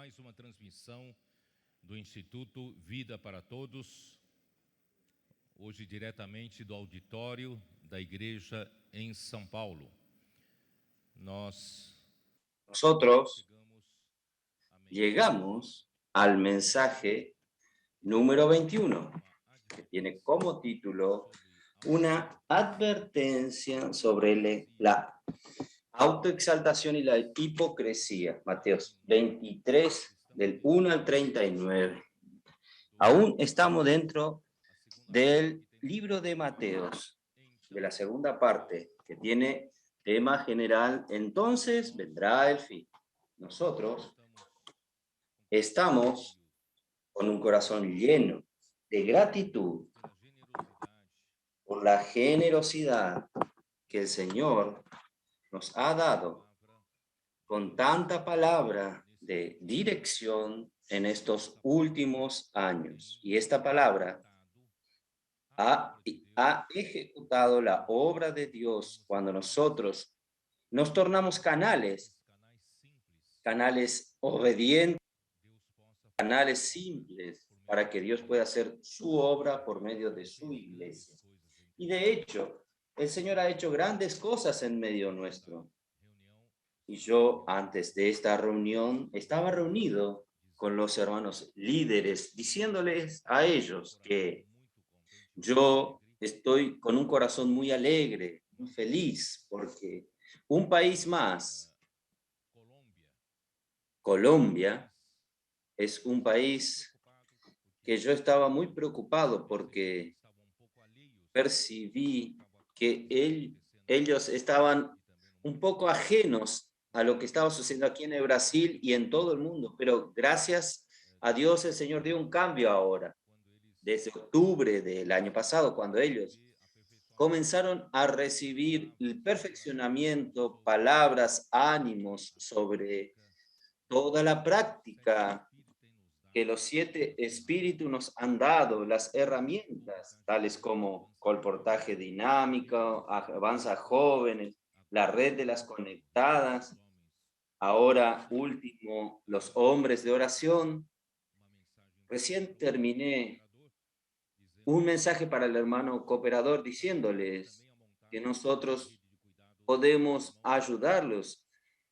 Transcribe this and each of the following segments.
mais uma transmissão do Instituto Vida para Todos, hoje diretamente do auditório da Igreja em São Paulo. Nosotros llegamos al mensaje número 21, que tiene como título una advertencia sobre la autoexaltación y la hipocresía. Mateos 23, del 1 al 39. Aún estamos dentro del libro de Mateos, de la segunda parte, que tiene tema general: entonces vendrá el fin. Nosotros estamos con un corazón lleno de gratitud por la generosidad que el Señor nos ha dado con tanta palabra de dirección en estos últimos años. Y esta palabra ha ejecutado la obra de Dios cuando nosotros nos tornamos canales obedientes, canales simples, para que Dios pueda hacer su obra por medio de su iglesia. Y de hecho, el Señor ha hecho grandes cosas en medio nuestro. Y yo, antes de esta reunión, estaba reunido con los hermanos líderes, diciéndoles a ellos que yo estoy con un corazón muy alegre, muy feliz, porque un país más, Colombia, es un país que yo estaba muy preocupado porque percibí que ellos estaban un poco ajenos a lo que estaba sucediendo aquí en el Brasil y en todo el mundo, pero gracias a Dios el Señor dio un cambio ahora, desde octubre del año pasado, cuando ellos comenzaron a recibir el perfeccionamiento, palabras, ánimos sobre toda la práctica que los 7 espíritus nos han dado, las herramientas, tales como colportaje dinámico, avanza jóvenes, la red de las conectadas, ahora último, los hombres de oración. Recién terminé un mensaje para el hermano cooperador diciéndoles que nosotros podemos ayudarlos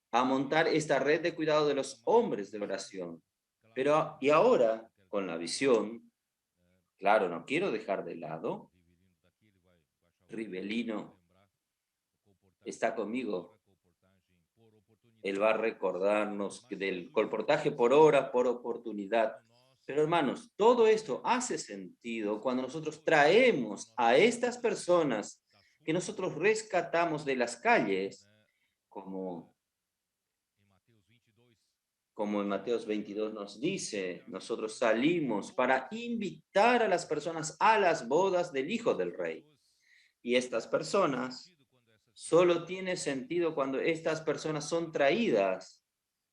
a montar esta red de cuidado de los hombres de oración. Pero, y ahora, con la visión, claro, no quiero dejar de lado, Rivelino está conmigo. Él va a recordarnos del colportaje por hora, por oportunidad. Pero hermanos, todo esto hace sentido cuando nosotros traemos a estas personas que nosotros rescatamos de las calles, como en Mateos 22 nos dice, nosotros salimos para invitar a las personas a las bodas del Hijo del Rey. Y estas personas solo tiene sentido cuando estas personas son traídas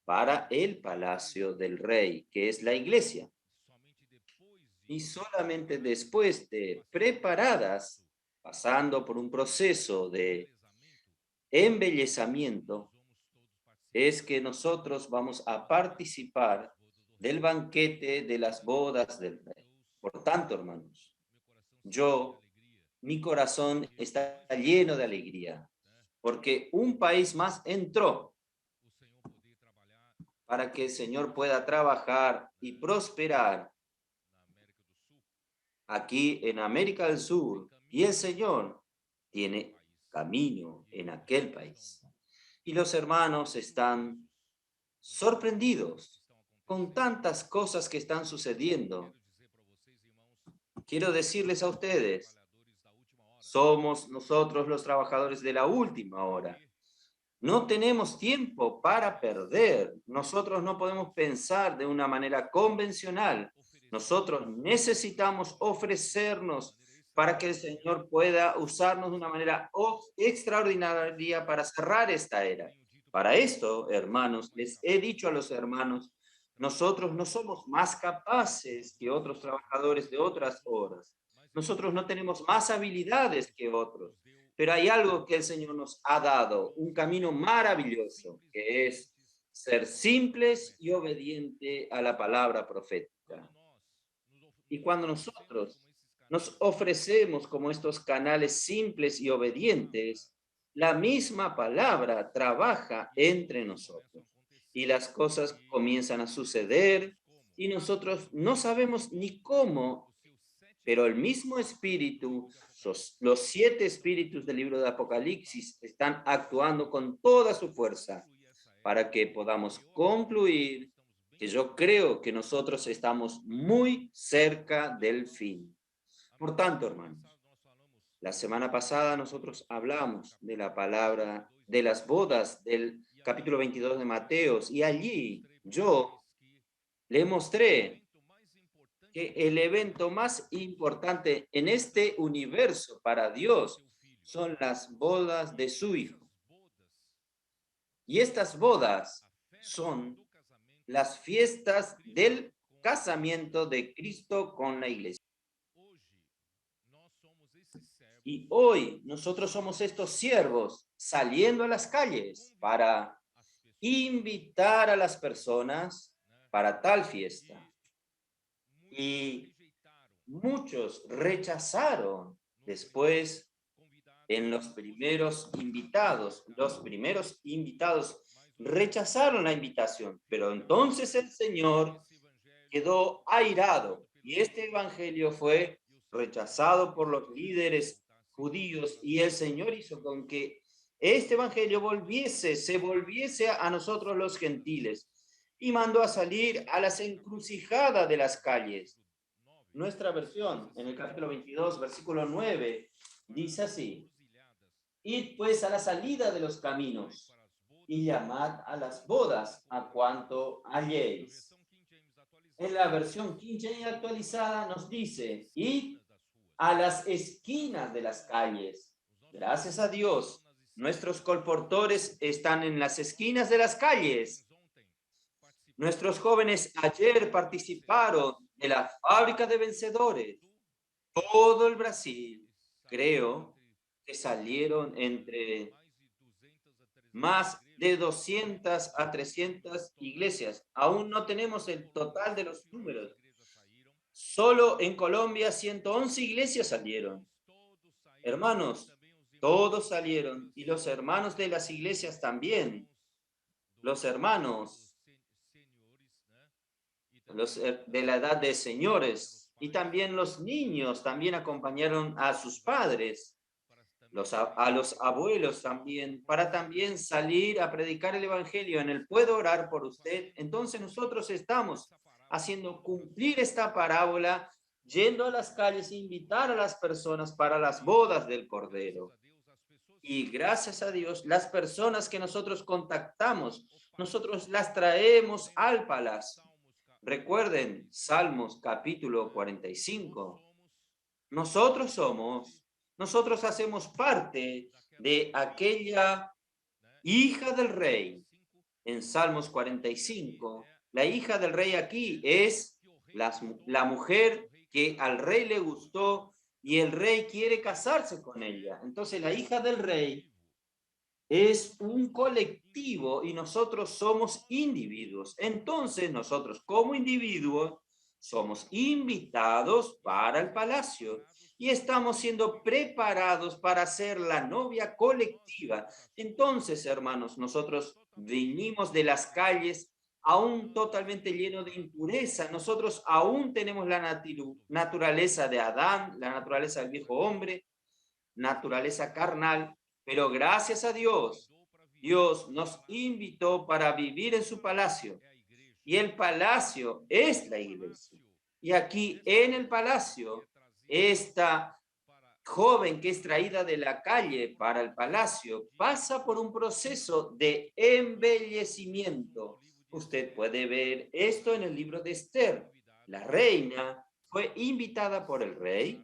para el palacio del Rey, que es la iglesia. Y solamente después de preparadas, pasando por un proceso de embellecimiento, es que nosotros vamos a participar del banquete de las bodas del Rey. Por tanto, hermanos, mi corazón está lleno de alegría, porque un país más entró para que el Señor pueda trabajar y prosperar aquí en América del Sur, y el Señor tiene camino en aquel país. Y los hermanos están sorprendidos con tantas cosas que están sucediendo. Quiero decirles a ustedes, somos nosotros los trabajadores de la última hora. No tenemos tiempo para perder. Nosotros no podemos pensar de una manera convencional. Nosotros necesitamos ofrecernos para que el Señor pueda usarnos de una manera extraordinaria para cerrar esta era. Para esto, hermanos, les he dicho a los hermanos, nosotros no somos más capaces que otros trabajadores de otras horas. Nosotros no tenemos más habilidades que otros. Pero hay algo que el Señor nos ha dado, un camino maravilloso, que es ser simples y obedientes a la palabra profética. Y cuando nosotros nos ofrecemos como estos canales simples y obedientes, la misma palabra trabaja entre nosotros y las cosas comienzan a suceder y nosotros no sabemos ni cómo, pero el mismo espíritu, los 7 espíritus del libro de Apocalipsis están actuando con toda su fuerza para que podamos concluir que yo creo que nosotros estamos muy cerca del fin. Por tanto, hermanos, la semana pasada nosotros hablamos de la palabra de las bodas del capítulo 22 de Mateos y allí yo le mostré que el evento más importante en este universo para Dios son las bodas de su Hijo. Y estas bodas son las fiestas del casamiento de Cristo con la iglesia. Y hoy nosotros somos estos siervos saliendo a las calles para invitar a las personas para tal fiesta. Y muchos rechazaron después en los primeros invitados rechazaron la invitación, pero entonces el Señor quedó airado y este evangelio fue rechazado por los líderes judíos y el Señor hizo con que este evangelio se volviese a nosotros los gentiles y mandó a salir a las encrucijadas de las calles. Nuestra versión en el capítulo 22, versículo 9, dice así: id pues a la salida de los caminos y llamad a las bodas a cuanto halléis. En la versión King James actualizada nos dice, id a las esquinas de las calles. Gracias a Dios, nuestros colportores están en las esquinas de las calles. Nuestros jóvenes ayer participaron de la fábrica de vencedores. Todo el Brasil, creo que salieron entre más de 200 a 300 iglesias. Aún no tenemos el total de los números. Solo en Colombia 111 iglesias salieron. Hermanos, todos salieron y los hermanos de las iglesias también. Los hermanos de la edad de señores y también los niños también acompañaron a sus padres. A los abuelos también, para también salir a predicar el evangelio en el puedo orar por usted. Entonces nosotros estamos haciendo cumplir esta parábola, yendo a las calles, invitar a las personas para las bodas del Cordero. Y gracias a Dios, las personas que nosotros contactamos, nosotros las traemos al palacio. Recuerden, Salmos capítulo 45. Nosotros hacemos parte de aquella hija del rey. En Salmos 45, la hija del rey aquí es la mujer que al rey le gustó y el rey quiere casarse con ella. Entonces la hija del rey es un colectivo y nosotros somos individuos. Entonces nosotros como individuos somos invitados para el palacio y estamos siendo preparados para ser la novia colectiva. Entonces, hermanos, nosotros venimos de las calles aún totalmente lleno de impureza. Nosotros aún tenemos la naturaleza de Adán, la naturaleza del viejo hombre, naturaleza carnal, pero gracias a Dios, Dios nos invitó para vivir en su palacio y el palacio es la iglesia. Y aquí en el palacio, esta joven que es traída de la calle para el palacio pasa por un proceso de embellecimiento. Usted puede ver esto en el libro de Esther. La reina fue invitada por el rey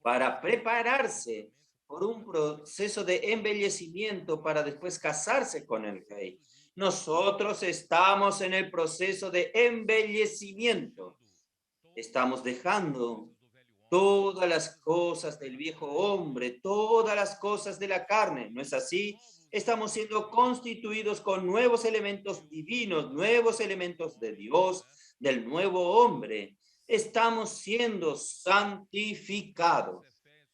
para prepararse por un proceso de embellecimiento para después casarse con el rey. Nosotros estamos en el proceso de embellecimiento. Estamos dejando todas las cosas del viejo hombre, todas las cosas de la carne. ¿No es así? estamos siendo constituidos con nuevos elementos divinos, nuevos elementos de Dios, del nuevo hombre. Estamos siendo santificados.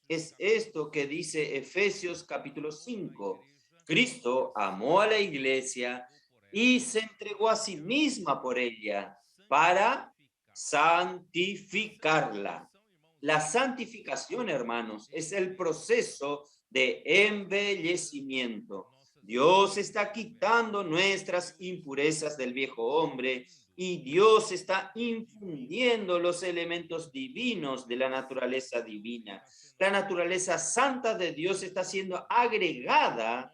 Es esto que dice Efesios capítulo 5. Cristo amó a la iglesia y se entregó a sí misma por ella para santificarla. La santificación, hermanos, es el proceso de embellecimiento. Dios está quitando nuestras impurezas del viejo hombre y Dios está infundiendo los elementos divinos de la naturaleza divina. La naturaleza santa de Dios está siendo agregada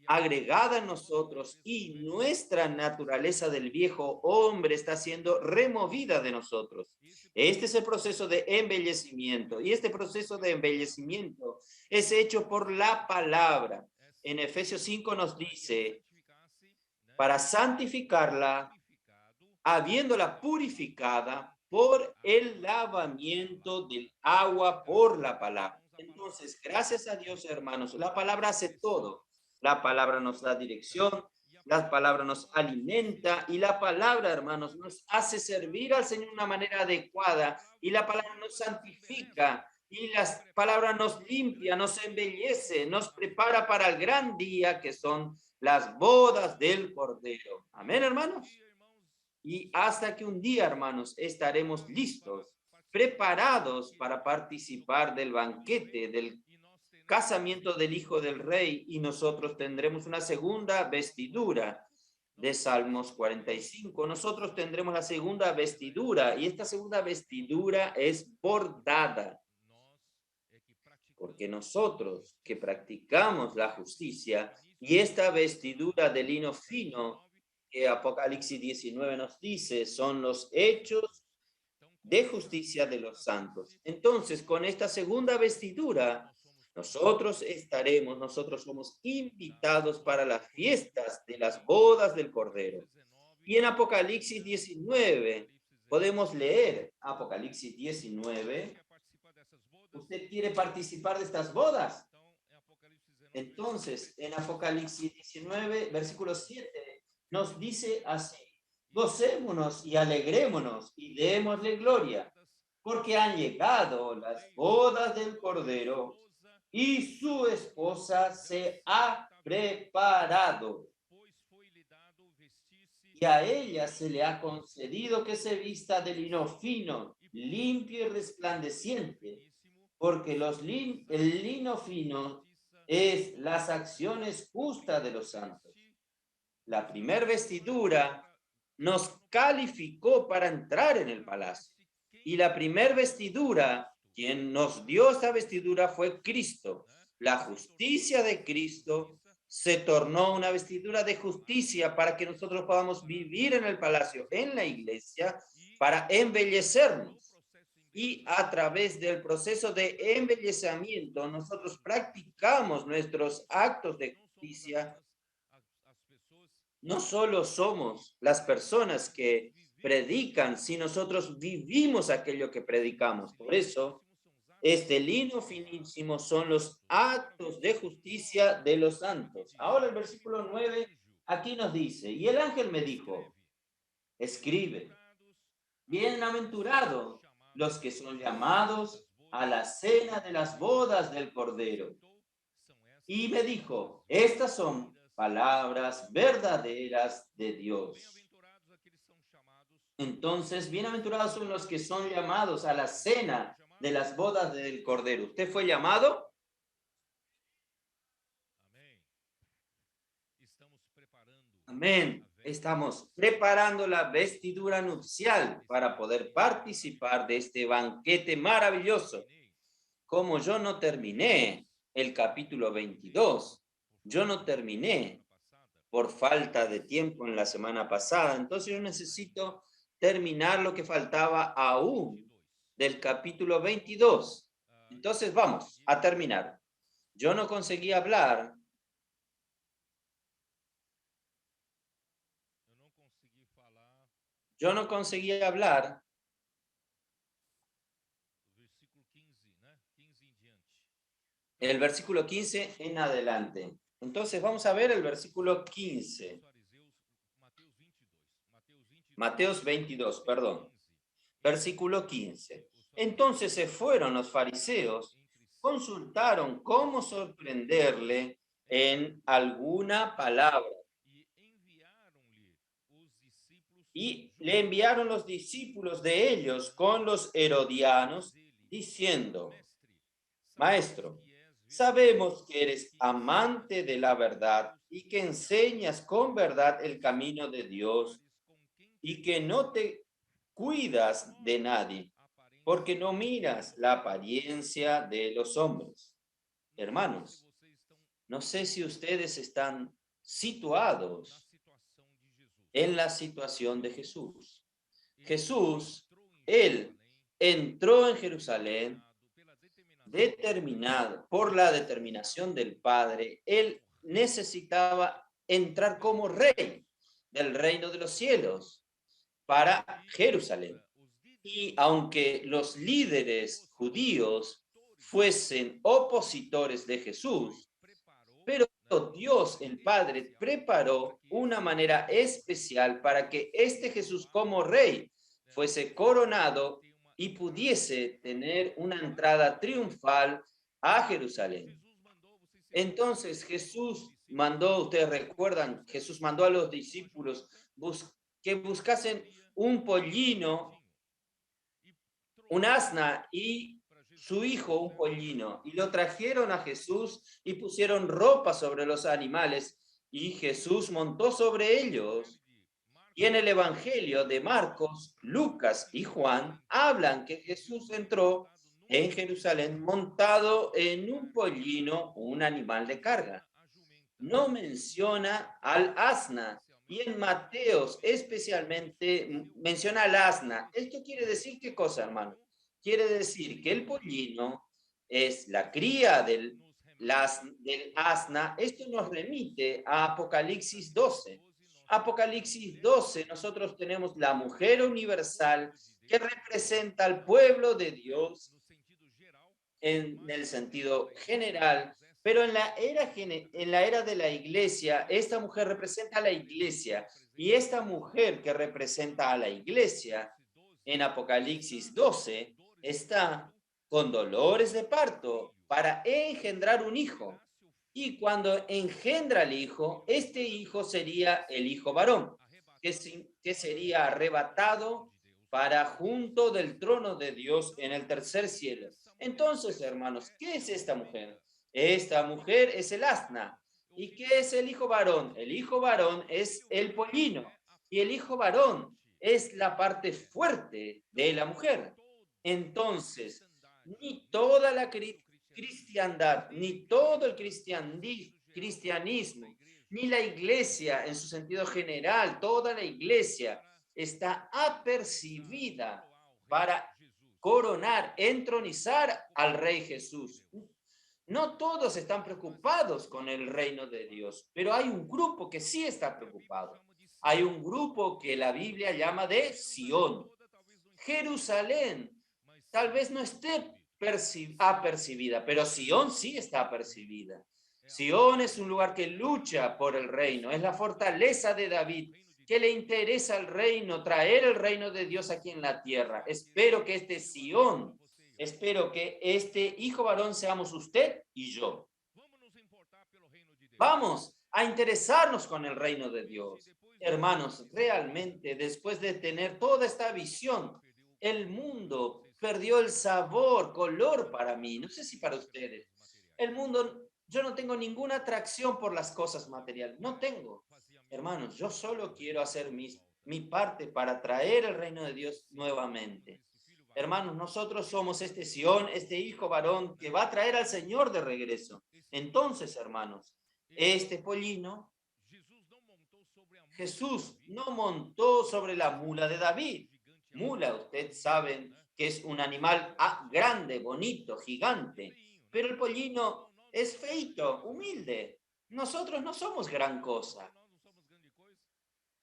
en nosotros y nuestra naturaleza del viejo hombre está siendo removida de nosotros. Este es el proceso de embellecimiento y este proceso de embellecimiento es hecho por la palabra. En Efesios 5 nos dice, para santificarla, habiéndola purificada por el lavamiento del agua por la palabra. Entonces, gracias a Dios, hermanos, la palabra hace todo. La palabra nos da dirección, la palabra nos alimenta y la palabra, hermanos, nos hace servir al Señor de una manera adecuada y la palabra nos santifica y la palabra nos limpia, nos embellece, nos prepara para el gran día que son las bodas del Cordero. Amén, hermanos. Y hasta que un día, hermanos, estaremos listos, preparados para participar del banquete, del casamiento del Hijo del Rey, y nosotros tendremos una segunda vestidura de Salmos 45. Nosotros tendremos la segunda vestidura, y esta segunda vestidura es bordada, porque nosotros que practicamos la justicia, y esta vestidura de lino fino, que Apocalipsis 19 nos dice, son los hechos de justicia de los santos. Entonces, con esta segunda vestidura, nosotros somos invitados para las fiestas de las bodas del Cordero. Y en Apocalipsis 19, podemos leer Apocalipsis 19. ¿Usted quiere participar de estas bodas? Entonces, en Apocalipsis 19, versículo 7, nos dice así: gocémonos y alegrémonos y démosle gloria, porque han llegado las bodas del Cordero y su esposa se ha preparado. Y a ella se le ha concedido que se vista de lino fino, limpio y resplandeciente, porque el lino fino es las acciones justas de los santos. La primer vestidura nos calificó para entrar en el palacio. Y la primer vestidura, quien nos dio esta vestidura fue Cristo. La justicia de Cristo se tornó una vestidura de justicia para que nosotros podamos vivir en el palacio, en la iglesia, para embellecernos. Y a través del proceso de embellecimiento, nosotros practicamos nuestros actos de justicia. No solo somos las personas que predican, si nosotros vivimos aquello que predicamos. Por eso, este lino finísimo son los actos de justicia de los santos. Ahora el versículo 9 aquí nos dice, y el ángel me dijo, escribe, bienaventurados los que son llamados a la cena de las bodas del Cordero. Y me dijo, estas son palabras verdaderas de Dios. Entonces, bienaventurados son los que son llamados a la cena de las bodas del Cordero. ¿Usted fue llamado? Amén. Estamos preparando la vestidura nupcial para poder participar de este banquete maravilloso. Como yo no terminé el capítulo 22, yo no terminé por falta de tiempo en la semana pasada, entonces yo necesito terminar lo que faltaba aún del capítulo 22. Entonces vamos a terminar. Yo no conseguí hablar. Yo no conseguí hablar el versículo 15 en adelante. Entonces vamos a ver el versículo 15. Mateos 22, perdón. Versículo 15. Entonces se fueron los fariseos, consultaron cómo sorprenderle en alguna palabra. Y le enviaron los discípulos de ellos con los herodianos, diciendo: Maestro, sabemos que eres amante de la verdad y que enseñas con verdad el camino de Dios y que no te cuidas de nadie, porque no miras la apariencia de los hombres. Hermanos, no sé si ustedes están situados en la situación de Jesús. Jesús, él entró en Jerusalén determinado por la determinación del Padre. Él necesitaba entrar como rey del reino de los cielos para Jerusalén. Y aunque los líderes judíos fuesen opositores de Jesús, pero Dios el Padre preparó una manera especial para que este Jesús como rey fuese coronado y pudiese tener una entrada triunfal a Jerusalén. Entonces Jesús mandó, ustedes recuerdan, Jesús mandó a los discípulos que buscasen un pollino, un asna y su hijo un pollino, y lo trajeron a Jesús y pusieron ropa sobre los animales, y Jesús montó sobre ellos. Y en el Evangelio de Marcos, Lucas y Juan hablan que Jesús entró en Jerusalén montado en un pollino, un animal de carga. No menciona al asna, y en Mateos especialmente menciona al asna. ¿Esto quiere decir qué cosa, hermano? Quiere decir que el pollino es la cría del asna. Esto nos remite a Apocalipsis 12. Apocalipsis 12, nosotros tenemos la mujer universal que representa al pueblo de Dios en el sentido general, pero en la era de la iglesia, esta mujer representa a la iglesia, y esta mujer que representa a la iglesia en Apocalipsis 12 está con dolores de parto para engendrar un hijo. Y cuando engendra el hijo, este hijo sería el hijo varón, que sería arrebatado para junto del trono de Dios en el tercer cielo. Entonces, hermanos, ¿qué es esta mujer? Esta mujer es el asna. ¿Y qué es el hijo varón? El hijo varón es el pollino. Y el hijo varón es la parte fuerte de la mujer. Entonces, ni toda la cristiandad, ni todo el cristianismo, ni la iglesia en su sentido general, toda la iglesia está apercibida para coronar, entronizar al Rey Jesús. No todos están preocupados con el reino de Dios, pero hay un grupo que sí está preocupado. Hay un grupo que la Biblia llama de Sión. Jerusalén tal vez no esté apercibida, pero Sión sí está apercibida. Sión es un lugar que lucha por el reino, es la fortaleza de David, que le interesa el reino, traer el reino de Dios aquí en la tierra. Espero que este Sión, espero que este hijo varón seamos usted y yo. Vamos a interesarnos con el reino de Dios. Hermanos, realmente después de tener toda esta visión, el mundo perdió el sabor, color para mí. No sé si para ustedes. El mundo, yo no tengo ninguna atracción por las cosas materiales. No tengo. Hermanos, yo solo quiero hacer mi parte para traer el reino de Dios nuevamente. Hermanos, nosotros somos este Sión, este hijo varón que va a traer al Señor de regreso. Entonces, hermanos, este pollino, Jesús no montó sobre la mula de David. Mula, ustedes saben que es un animal grande, bonito, gigante, pero el pollino es feito, humilde. Nosotros no somos gran cosa.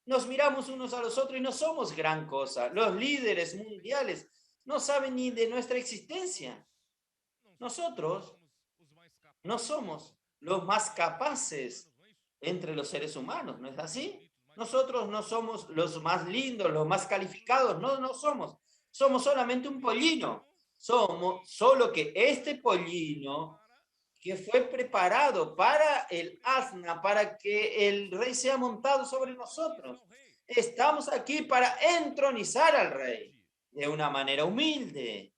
Nos miramos unos a los otros y no somos gran cosa. Los líderes mundiales no saben ni de nuestra existencia. Nosotros no somos los más capaces entre los seres humanos, ¿no es así? Nosotros no somos los más lindos, los más calificados, no somos. Somos solamente un pollino. Somos solo que este pollino que fue preparado para el asna, para que el rey sea montado sobre nosotros. Estamos aquí para entronizar al rey de una manera humilde.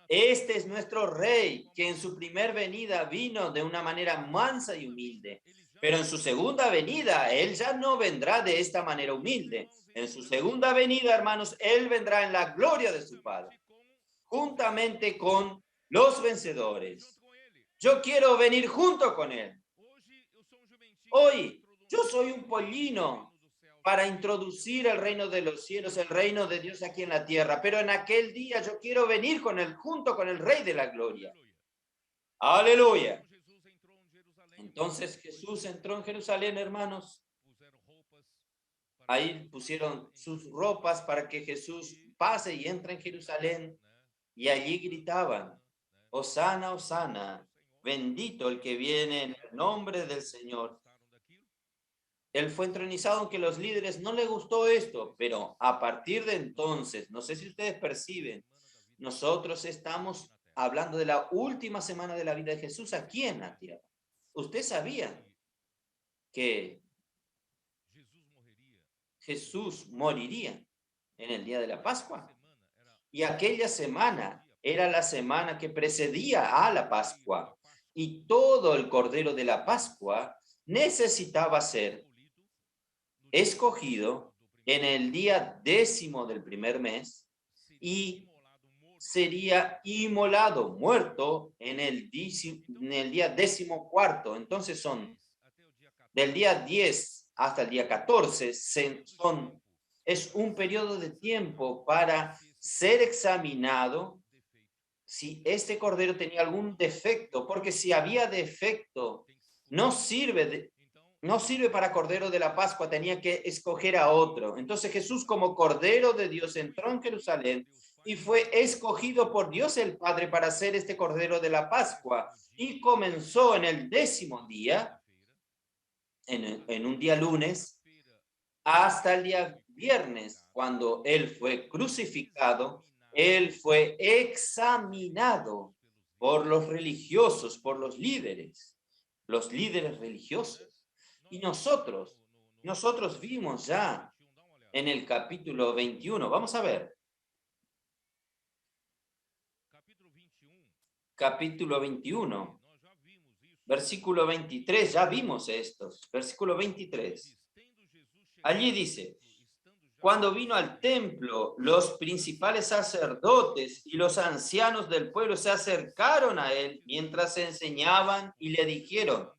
Este es nuestro rey, que en su primer venida vino de una manera mansa y humilde. Pero en su segunda venida, él ya no vendrá de esta manera humilde. En su segunda venida, hermanos, él vendrá en la gloria de su Padre, juntamente con los vencedores. Yo quiero venir junto con él. Hoy, yo soy un pollino para introducir el reino de los cielos, el reino de Dios aquí en la tierra. Pero en aquel día yo quiero venir con él, junto con el Rey de la Gloria. Aleluya. Entonces Jesús entró en Jerusalén, hermanos. Ahí pusieron sus ropas para que Jesús pase y entre en Jerusalén. Y allí gritaban, Hosana, Hosana, bendito el que viene en el nombre del Señor. Él fue entronizado, aunque a los líderes no les gustó esto, pero a partir de entonces, no sé si ustedes perciben, nosotros estamos hablando de la última semana de la vida de Jesús aquí en la tierra. ¿Usted sabía que Jesús moriría en el día de la Pascua? Y aquella semana era la semana que precedía a la Pascua. Y todo el cordero de la Pascua necesitaba ser escogido en el día 10º del primer mes y sería inmolado, muerto en el día 14º. Entonces son del día 10 hasta el día 14, es un periodo de tiempo para ser examinado si este cordero tenía algún defecto, porque si había defecto, no sirve para cordero de la Pascua, tenía que escoger a otro. Entonces Jesús, como cordero de Dios, entró en Jerusalén y fue escogido por Dios el Padre para ser este cordero de la Pascua. Y comenzó en el 10º día, en un día lunes, hasta el día viernes, cuando él fue crucificado. Él fue examinado por los religiosos, por los líderes religiosos. Y nosotros vimos ya en el capítulo 21, vamos a ver. Capítulo 21, versículo 23, ya vimos estos. Versículo 23. Allí dice, cuando vino al templo, los principales sacerdotes y los ancianos del pueblo se acercaron a él mientras se enseñaban y le dijeron,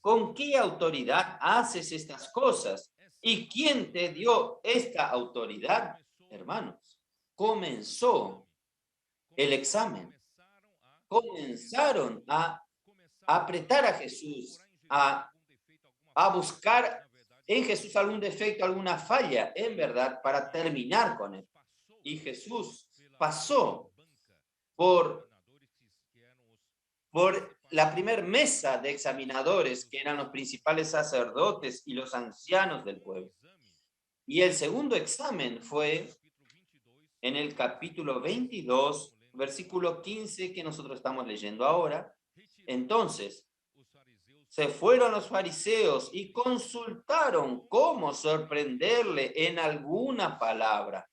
¿con qué autoridad haces estas cosas? ¿Y quién te dio esta autoridad? Hermanos, comenzó el examen. Comenzaron a apretar a Jesús, a buscar en Jesús algún defecto, alguna falla, en verdad, para terminar con él. Y Jesús pasó por la primer mesa de examinadores, que eran los principales sacerdotes y los ancianos del pueblo. Y el segundo examen fue en el capítulo 22, versículo 15, que nosotros estamos leyendo ahora. Entonces, se fueron los fariseos y consultaron cómo sorprenderle en alguna palabra.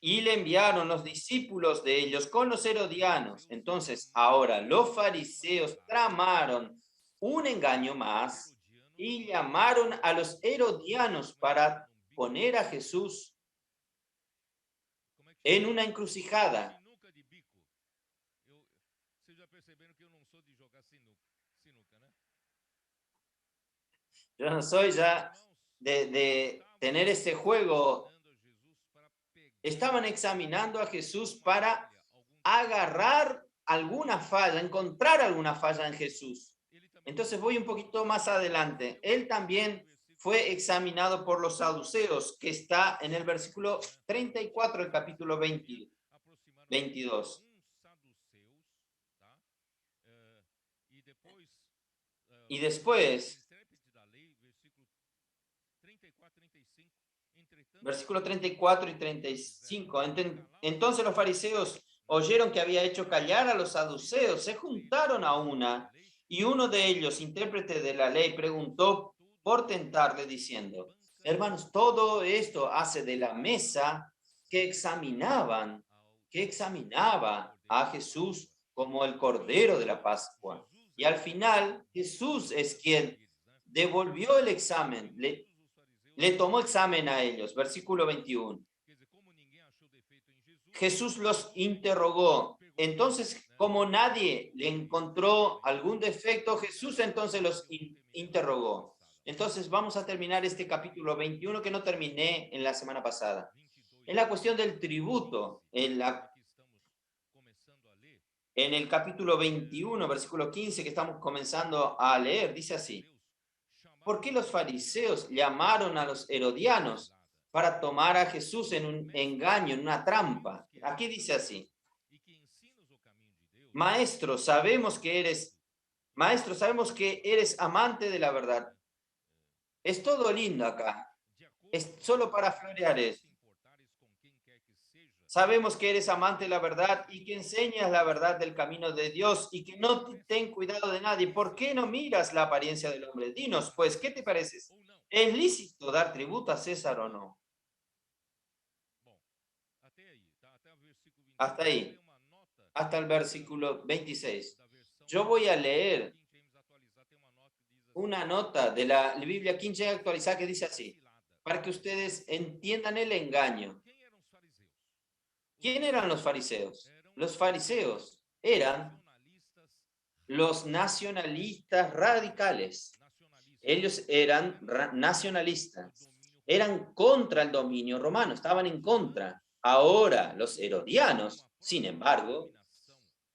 Y le enviaron los discípulos de ellos con los herodianos. Entonces, ahora los fariseos tramaron un engaño más y llamaron a los herodianos para poner a Jesús en una encrucijada. Yo no soy ya de tener este juego. Estaban examinando a Jesús para agarrar alguna falla, encontrar alguna falla en Jesús. Entonces voy un poquito más adelante. Él también fue examinado por los saduceos, que está en el versículo 34 del capítulo 20. 22. Y después, versículo 34 y 35. Entonces los fariseos oyeron que había hecho callar a los saduceos, se juntaron a una, y uno de ellos, intérprete de la ley, preguntó por tentarle diciendo: hermanos, todo esto hace de la mesa que examinaba a Jesús como el Cordero de la Pascua. Y al final, Jesús es quien devolvió el examen, le tomó examen a ellos. Versículo 21. Jesús los interrogó. Entonces, como nadie le encontró algún defecto, Jesús entonces los interrogó. Entonces, vamos a terminar este capítulo 21 que no terminé en la semana pasada. En la cuestión del tributo, en el capítulo 21, versículo 15, que estamos comenzando a leer, dice así: ¿por qué los fariseos llamaron a los herodianos para tomar a Jesús en un engaño, en una trampa? Aquí dice así: Maestro, sabemos que eres amante de la verdad. Es todo lindo acá. Es solo para florear eso. Sabemos que eres amante de la verdad y que enseñas la verdad del camino de Dios y que no ten cuidado de nadie. ¿Por qué no miras la apariencia del hombre? Dinos, pues, ¿qué te parece? ¿Es lícito dar tributo a César o no? Hasta ahí, hasta el versículo 26. Yo voy a leer una nota de la Biblia King James actualizada que dice así, para que ustedes entiendan el engaño. ¿Quién eran los fariseos? Los fariseos eran los nacionalistas radicales. Ellos eran nacionalistas, eran contra el dominio romano, estaban en contra. Ahora, los herodianos, sin embargo,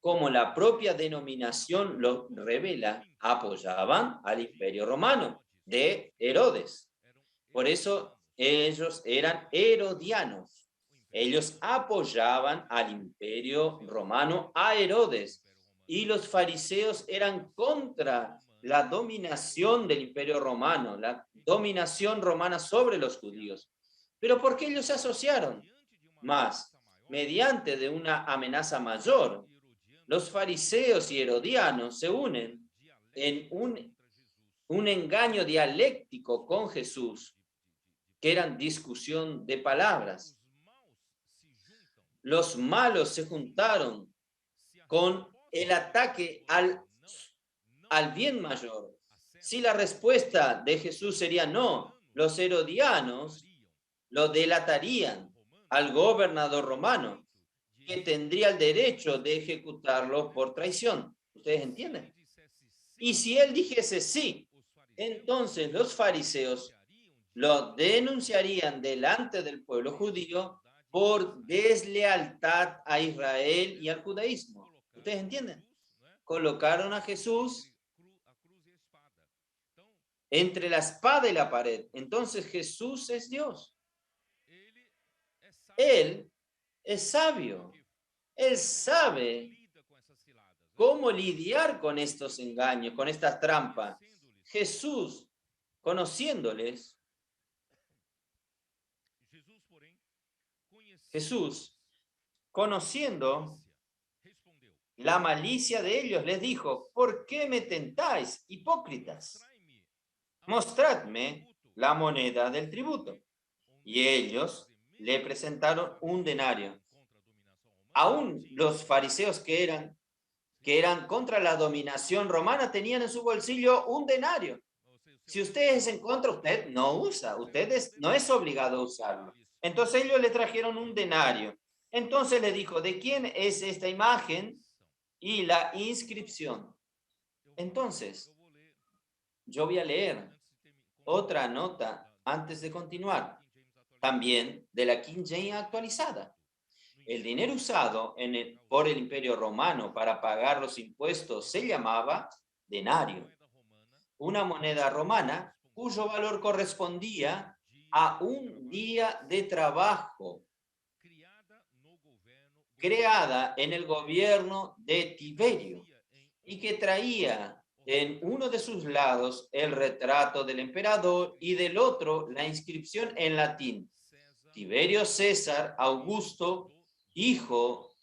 como la propia denominación lo revela, apoyaban al imperio romano de Herodes. Por eso ellos eran herodianos. Ellos apoyaban al imperio romano, a Herodes. Y los fariseos eran contra la dominación del imperio romano, la dominación romana sobre los judíos. Pero ¿por qué ellos se asociaron? Más, mediante de una amenaza mayor, los fariseos y herodianos se unen en un engaño dialéctico con Jesús, que eran discusión de palabras. Los malos se juntaron con el ataque al bien mayor. Si la respuesta de Jesús sería no, los herodianos lo delatarían al gobernador romano, que tendría el derecho de ejecutarlo por traición. ¿Ustedes entienden? Y si él dijese sí, entonces los fariseos lo denunciarían delante del pueblo judío por deslealtad a Israel y al judaísmo. ¿Ustedes entienden? Colocaron a Jesús entre la espada y la pared. Entonces Jesús es Dios. Él es sabio. Él sabe cómo lidiar con estos engaños, con estas trampas. Jesús, conociéndoles, conociendo la malicia de ellos, les dijo: ¿por qué me tentáis, hipócritas? Mostradme la moneda del tributo. Y ellos le presentaron un denario. Aún los fariseos que eran contra la dominación romana tenían en su bolsillo un denario. Si usted es en contra, usted no usa, no es obligado a usarlo. Entonces ellos le trajeron un denario. Entonces le dijo: ¿de quién es esta imagen y la inscripción? Entonces, yo voy a leer otra nota antes de continuar, también de la King James actualizada. El dinero usado por el imperio romano para pagar los impuestos se llamaba denario, una moneda romana cuyo valor correspondía a un día de trabajo. creada en el gobierno de Tiberio y que traía en uno de sus lados el retrato del emperador y del otro la inscripción en latín: Tiberio César Augusto, hijo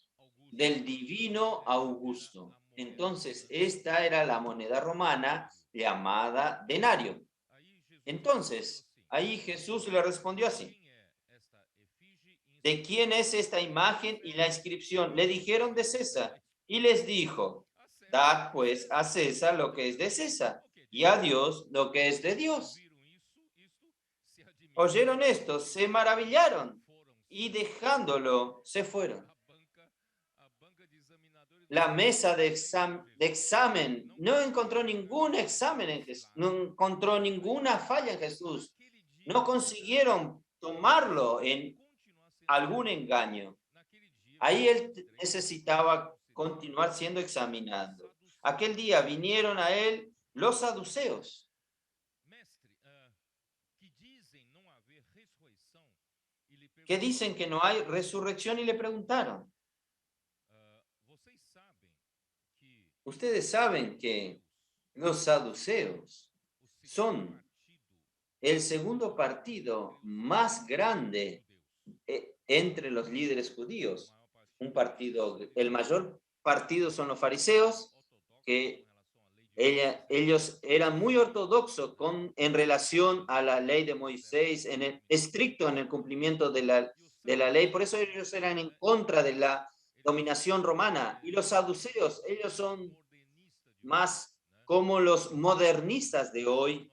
del divino Augusto. Entonces, esta era la moneda romana llamada denario. Entonces, ahí Jesús le respondió así: ¿de quién es esta imagen y la inscripción? Le dijeron: de César. Y les dijo: dad pues a César lo que es de César y a Dios lo que es de Dios. Oyeron esto, se maravillaron y dejándolo se fueron. La mesa de examen no encontró ningún examen en Jesús, no encontró ninguna falla en Jesús. No consiguieron tomarlo en algún engaño. Ahí él necesitaba continuar siendo examinado. Aquel día vinieron a él los saduceos, que dicen que no hay resurrección, y le preguntaron: ustedes saben que los saduceos son el segundo partido más grande entre los líderes judíos. Un partido, el mayor partido son los fariseos, que ellos eran muy ortodoxos en relación a la ley de Moisés, estricto en el cumplimiento de la ley. Por eso ellos eran en contra de la dominación romana. Y los saduceos, ellos son más como los modernistas de hoy.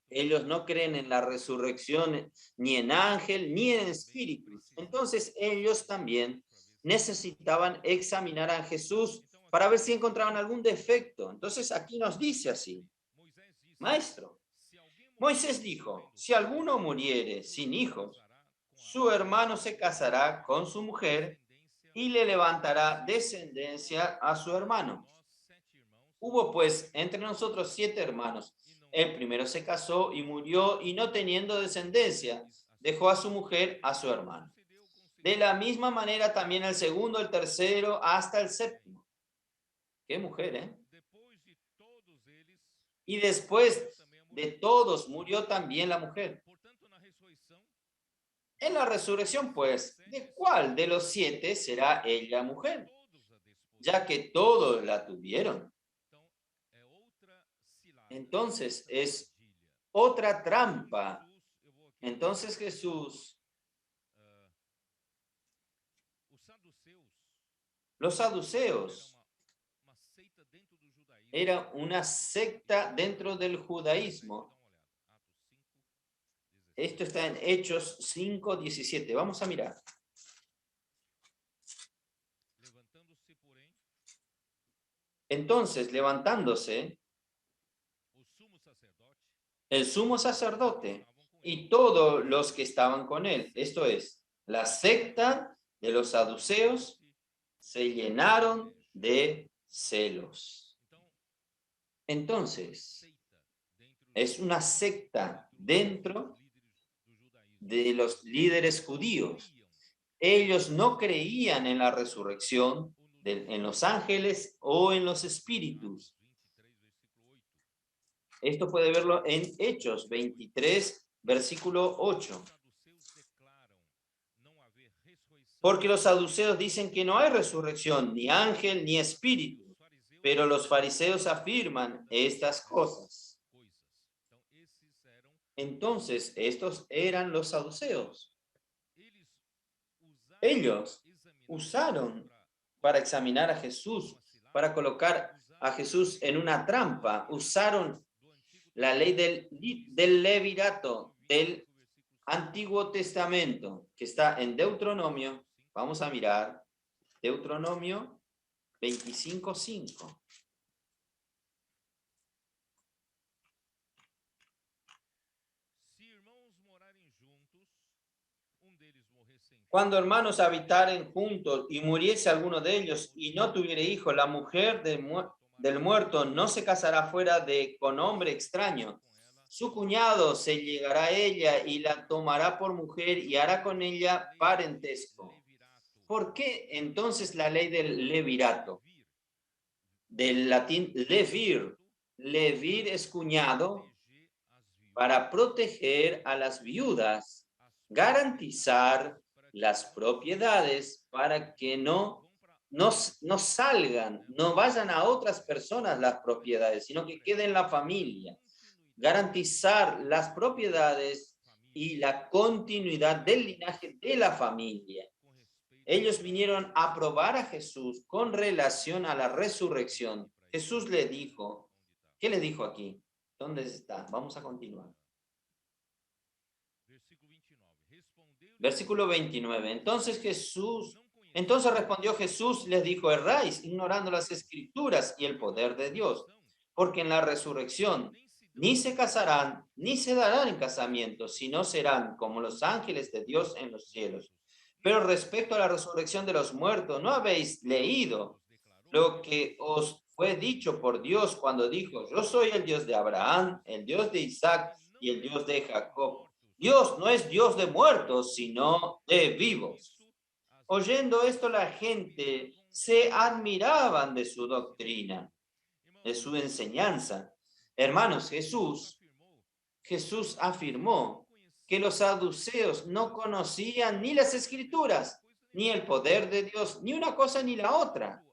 Ellos no creen en la resurrección, ni en ángel, ni en espíritus. Entonces ellos también necesitaban examinar a Jesús para ver si encontraban algún defecto. Entonces aquí nos dice así: maestro, Moisés dijo: si alguno muriere sin hijos, su hermano se casará con su mujer y le levantará descendencia a su hermano. Hubo pues entre nosotros 7 hermanos. El primero se casó y murió, y no teniendo descendencia, dejó a su mujer a su hermano. De la misma manera también el segundo, el tercero, hasta el séptimo. Qué mujer, ¿eh? Y después de todos murió también la mujer. En la resurrección, pues, ¿de cuál de los 7 será ella mujer? Ya que todos la tuvieron. Entonces es otra trampa. Entonces Jesús, los saduceos, era una secta dentro del judaísmo. Esto está en Hechos 5:17. Vamos a mirar. Entonces, levantándose, el sumo sacerdote y todos los que estaban con él, esto es, la secta de los saduceos, se llenaron de celos. Entonces, es una secta dentro de los líderes judíos. Ellos no creían en la resurrección, en los ángeles o en los espíritus. Esto puede verlo en Hechos 23, versículo 8. Porque los saduceos dicen que no hay resurrección, ni ángel, ni espíritu, pero los fariseos afirman estas cosas. Entonces, estos eran los saduceos. Ellos usaron para examinar a Jesús, para colocar a Jesús en una trampa. Usaron la ley del levirato, del Antiguo Testamento, que está en Deuteronomio. Vamos a mirar Deuteronomio 25:5. Cuando hermanos habitaren juntos y muriese alguno de ellos y no tuviere hijo, la mujer del muerto no se casará fuera con hombre extraño. Su cuñado se llegará a ella y la tomará por mujer y hará con ella parentesco. ¿por qué entonces la ley del levirato? Del latín levir. Levir es cuñado para proteger a las viudas, garantizar las propiedades para que no salgan, no vayan a otras personas las propiedades, sino que queden en la familia. Garantizar las propiedades y la continuidad del linaje de la familia. Ellos vinieron a probar a Jesús con relación a la resurrección. Jesús le dijo, ¿qué le dijo aquí? ¿Dónde está? Vamos a continuar. Versículo 29. Entonces respondió Jesús, les dijo, erráis, ignorando las escrituras y el poder de Dios, porque en la resurrección ni se casarán, ni se darán en casamiento, sino serán como los ángeles de Dios en los cielos. Pero respecto a la resurrección de los muertos, ¿no habéis leído lo que os fue dicho por Dios cuando dijo, yo soy el Dios de Abraham, el Dios de Isaac y el Dios de Jacob? Dios no es Dios de muertos, sino de vivos. Oyendo esto, la gente se admiraban de su doctrina, de su enseñanza. Hermanos, Jesús afirmó que los saduceos no conocían ni las escrituras, ni el poder de Dios, ni una cosa ni la otra.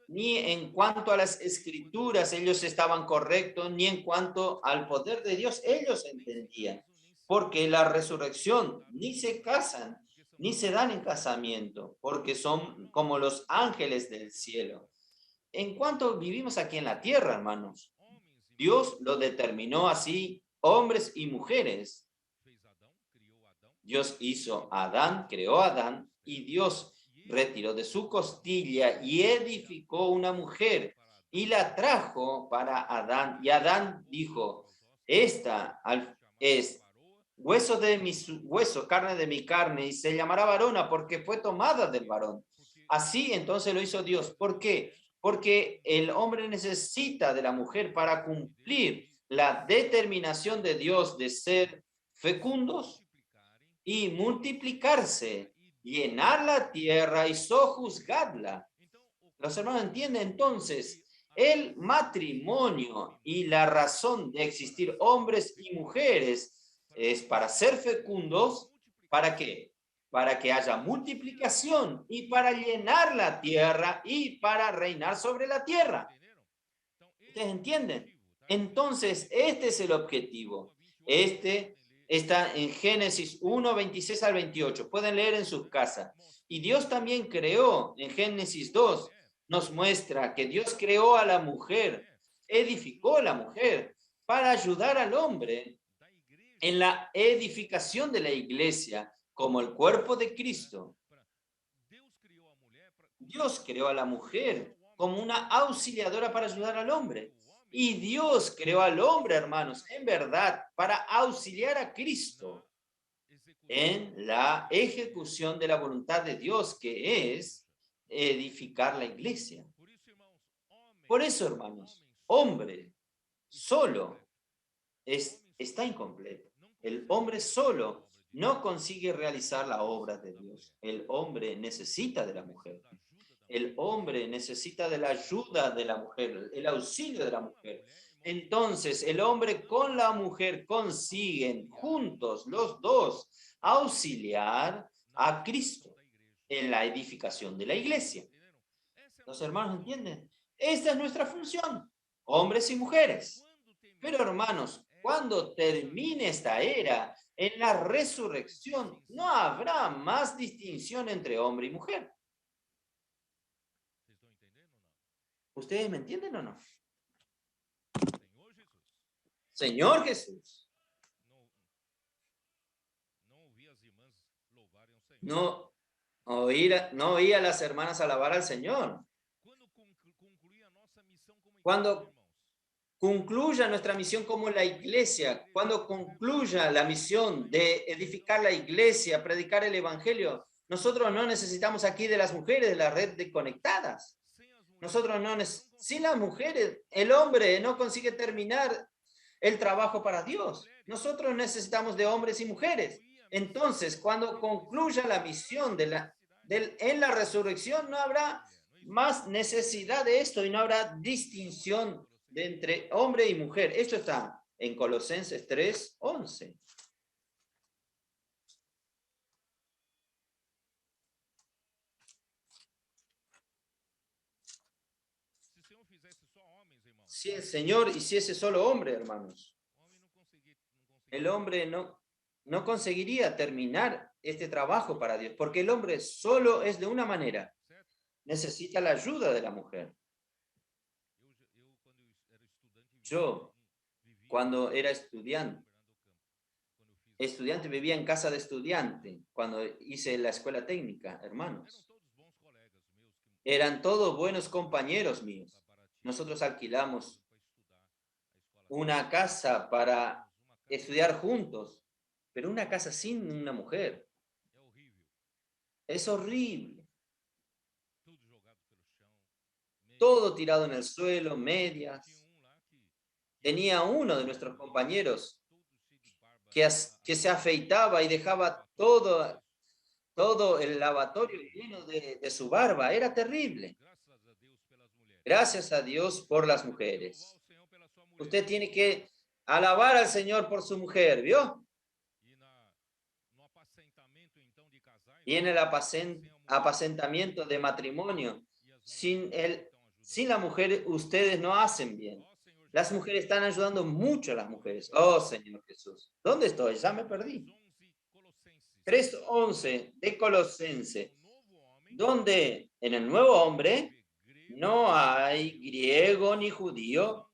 Ni en cuanto a las escrituras ellos estaban correctos, ni en cuanto al poder de Dios ellos entendían. Porque la resurrección ni se casan, ni se dan en casamiento, porque son como los ángeles del cielo. En cuanto vivimos aquí en la tierra, hermanos, Dios lo determinó así, hombres y mujeres. Dios hizo a Adán, creó a Adán, y Dios retiró de su costilla y edificó una mujer y la trajo para Adán. Y Adán dijo, esta es hueso de mi hueso, carne de mi carne, y se llamará varona porque fue tomada del varón. Así entonces lo hizo Dios. ¿Por qué? Porque el hombre necesita de la mujer para cumplir la determinación de Dios de ser fecundos y multiplicarse, llenar la tierra y sojuzgarla. Los hermanos entienden entonces el matrimonio y la razón de existir hombres y mujeres es para ser fecundos. ¿Para qué? Para que haya multiplicación y para llenar la tierra y para reinar sobre la tierra. ¿Ustedes entienden? Entonces, este es el objetivo. Este está en Génesis 1, 26 al 28. Pueden leer en sus casas. Y Dios también creó, en Génesis 2, nos muestra que Dios creó a la mujer, edificó a la mujer para ayudar al hombre en la edificación de la iglesia como el cuerpo de Cristo. Dios creó a la mujer como una auxiliadora para ayudar al hombre. Y Dios creó al hombre, hermanos, en verdad, para auxiliar a Cristo en la ejecución de la voluntad de Dios, que es edificar la iglesia. Por eso, hermanos, hombre solo está incompleto. El hombre solo no consigue realizar la obra de Dios. El hombre necesita de la mujer. El hombre necesita de la ayuda de la mujer, el auxilio de la mujer. Entonces, el hombre con la mujer consiguen juntos los dos auxiliar a Cristo en la edificación de la iglesia. ¿Los hermanos entienden? Esta es nuestra función, hombres y mujeres. Pero hermanos, cuando termine esta era, en la resurrección, no habrá más distinción entre hombre y mujer. ¿Ustedes me entienden o no? Señor Jesús. No oí a las hermanas alabar al Señor. Cuando concluya nuestra misión como la iglesia, cuando concluya la misión de edificar la iglesia, predicar el evangelio, nosotros no necesitamos aquí de las mujeres de la red de conectadas. Nosotros no sin las mujeres, el hombre no consigue terminar el trabajo para Dios. Nosotros necesitamos de hombres y mujeres. Entonces, cuando concluya la misión de en la resurrección no habrá más necesidad de esto y no habrá distinción de entre hombre y mujer. Esto está en Colosenses 3:11. Si el Señor hiciese solo hombre, hermanos, el hombre no conseguiría terminar este trabajo para Dios, porque el hombre solo es de una manera. Necesita la ayuda de la mujer. Yo, cuando era estudiante vivía en casa de estudiante, cuando hice la escuela técnica, hermanos. Eran todos buenos compañeros míos. Nosotros alquilamos una casa para estudiar juntos, pero una casa sin una mujer. Es horrible. Todo tirado en el suelo, medias. Tenía uno de nuestros compañeros que se afeitaba y dejaba todo el lavatorio lleno de su barba. Era terrible. Gracias a Dios por las mujeres. Usted tiene que alabar al Señor por su mujer, ¿vio? Y en el apacentamiento de matrimonio, sin la mujer, ustedes no hacen bien. Las mujeres están ayudando mucho a las mujeres. Oh, Señor Jesús. ¿Dónde estoy? Ya me perdí. 3:11 de Colosense, donde en el nuevo hombre no hay griego ni judío,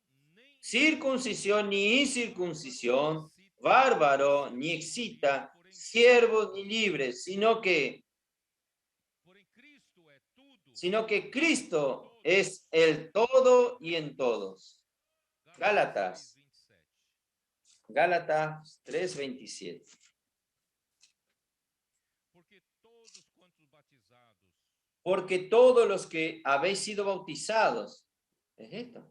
circuncisión ni incircuncisión, bárbaro ni excita, siervo ni libre, sino que Cristo es el todo y en todos. Gálatas 3:27. Porque todos los que habéis sido bautizados, ¿es esto?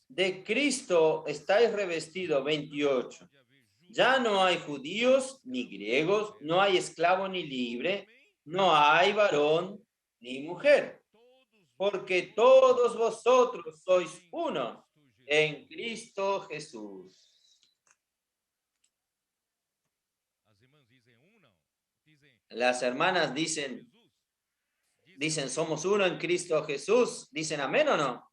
De Cristo estáis revestidos, 28. Ya no hay judíos ni griegos, no hay esclavo ni libre, no hay varón ni mujer, porque todos vosotros sois uno en Cristo Jesús. Las hermanas dicen, somos uno en Cristo Jesús. ¿Dicen amén o no?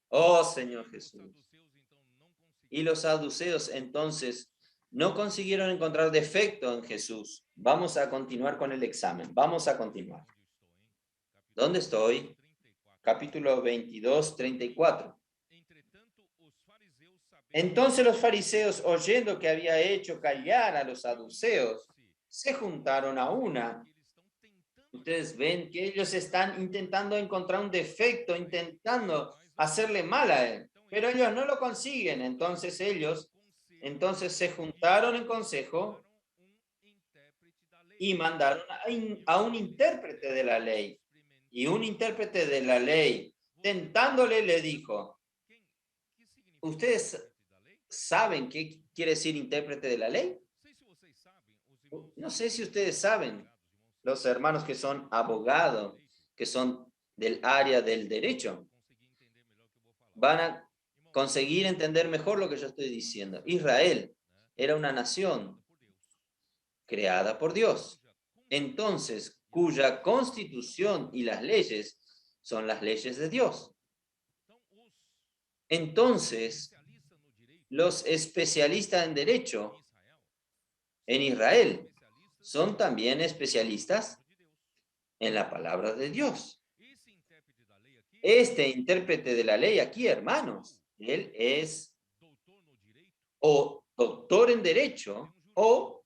Oh, Señor Jesús. Y los saduceos entonces no consiguieron encontrar defecto en Jesús. Vamos a continuar con el examen. Vamos a continuar. ¿Dónde estoy? Capítulo 22, 34. Entonces los fariseos, oyendo que había hecho callar a los saduceos, se juntaron a una. Ustedes ven que ellos están intentando encontrar un defecto, intentando hacerle mal a él, pero ellos no lo consiguen. Entonces se juntaron en consejo y mandaron a un intérprete de la ley. Y un intérprete de la ley, tentándole, le dijo, ¿ustedes saben qué quiere decir intérprete de la ley? No sé si ustedes saben, los hermanos que son abogados, que son del área del derecho, van a conseguir entender mejor lo que yo estoy diciendo. Israel era una nación creada por Dios, entonces cuya constitución y las leyes son las leyes de Dios. Entonces, los especialistas en derecho en Israel son también especialistas en la palabra de Dios. Este intérprete de la ley aquí, hermanos, él es o doctor en derecho o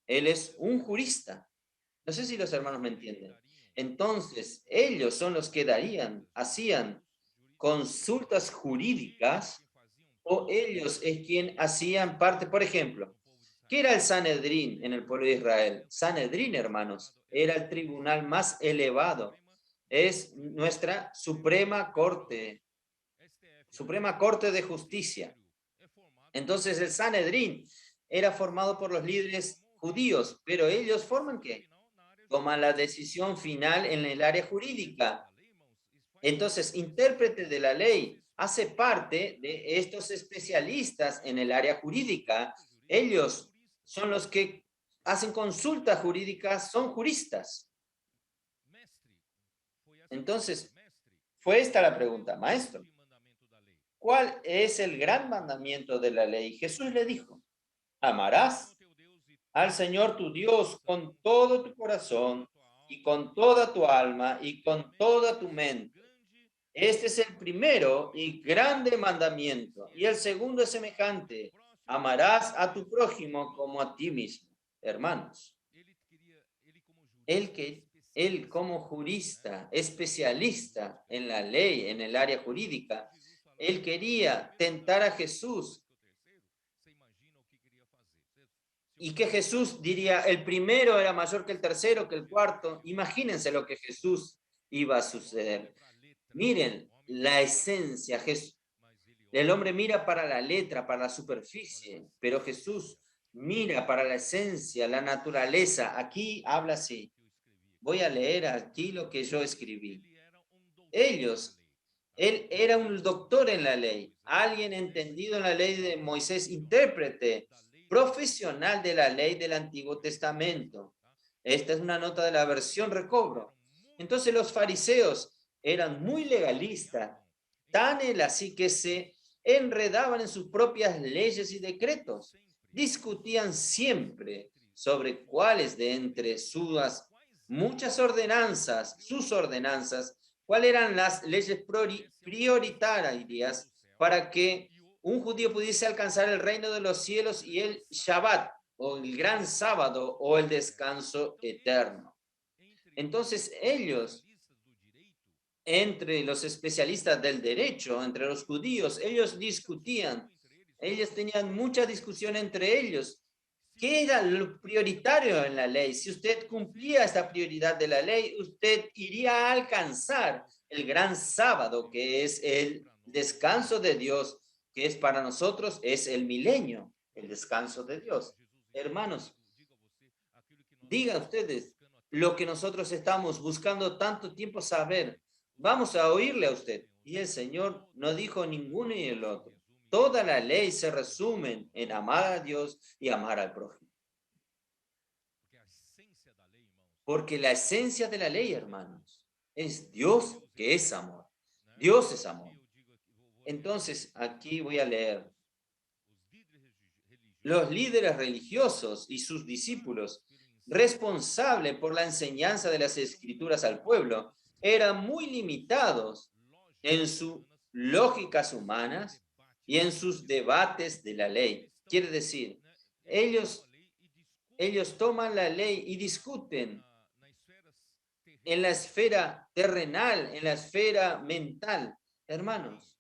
él es un jurista. No sé si los hermanos me entienden. Entonces, ellos son los que hacían consultas jurídicas, o ellos es quien hacían parte, por ejemplo, ¿qué era el Sanedrín en el pueblo de Israel? Sanedrín, hermanos, era el tribunal más elevado. Es nuestra Suprema Corte de Justicia. Entonces el Sanedrín era formado por los líderes judíos, pero ellos forman ¿qué? Toman la decisión final en el área jurídica. Entonces, intérprete de la ley hace parte de estos especialistas en el área jurídica. Ellos son los que hacen consultas jurídicas, son juristas. Entonces, fue esta la pregunta, maestro. ¿Cuál es el gran mandamiento de la ley? Jesús le dijo, amarás al Señor tu Dios con todo tu corazón y con toda tu alma y con toda tu mente. Este es el primero y grande mandamiento. Y el segundo es semejante. Amarás a tu prójimo como a ti mismo. Hermanos, él como jurista, especialista en la ley, en el área jurídica, él quería tentar a Jesús. Y que Jesús diría, el primero era mayor que el tercero, que el cuarto. Imagínense lo que Jesús iba a suceder. Miren la esencia. El hombre mira para la letra, para la superficie, pero Jesús mira para la esencia, la naturaleza. Aquí habla así. Voy a leer aquí lo que yo escribí. Él era un doctor en la ley, alguien entendido en la ley de Moisés, intérprete, profesional de la ley del Antiguo Testamento. Esta es una nota de la versión Recobro. Entonces los fariseos eran muy legalistas, tan así que se enredaban en sus propias leyes y decretos. Discutían siempre sobre cuáles de entre sus muchas ordenanzas, sus ordenanzas, cuáles eran las leyes prioritarias para que un judío pudiese alcanzar el reino de los cielos y el Shabbat, o el gran sábado, o el descanso eterno. Entonces ellos, entre los especialistas del derecho, entre los judíos, ellos discutían, ellos tenían mucha discusión entre ellos. ¿Qué era lo prioritario en la ley? Si usted cumplía esta prioridad de la ley, usted iría a alcanzar el gran sábado, que es el descanso de Dios, que es para nosotros, es el milenio, el descanso de Dios. Hermanos, digan ustedes lo que nosotros estamos buscando tanto tiempo saber. Vamos a oírle a usted. Y el Señor no dijo ninguno y el otro. Toda la ley se resume en amar a Dios y amar al prójimo. Porque la esencia de la ley, hermanos, es Dios que es amor. Dios es amor. Entonces, aquí voy a leer. Los líderes religiosos y sus discípulos, responsables por la enseñanza de las escrituras al pueblo, eran muy limitados en sus lógicas humanas y en sus debates de la ley. Quiere decir, ellos toman la ley y discuten en la esfera terrenal, en la esfera mental. Hermanos,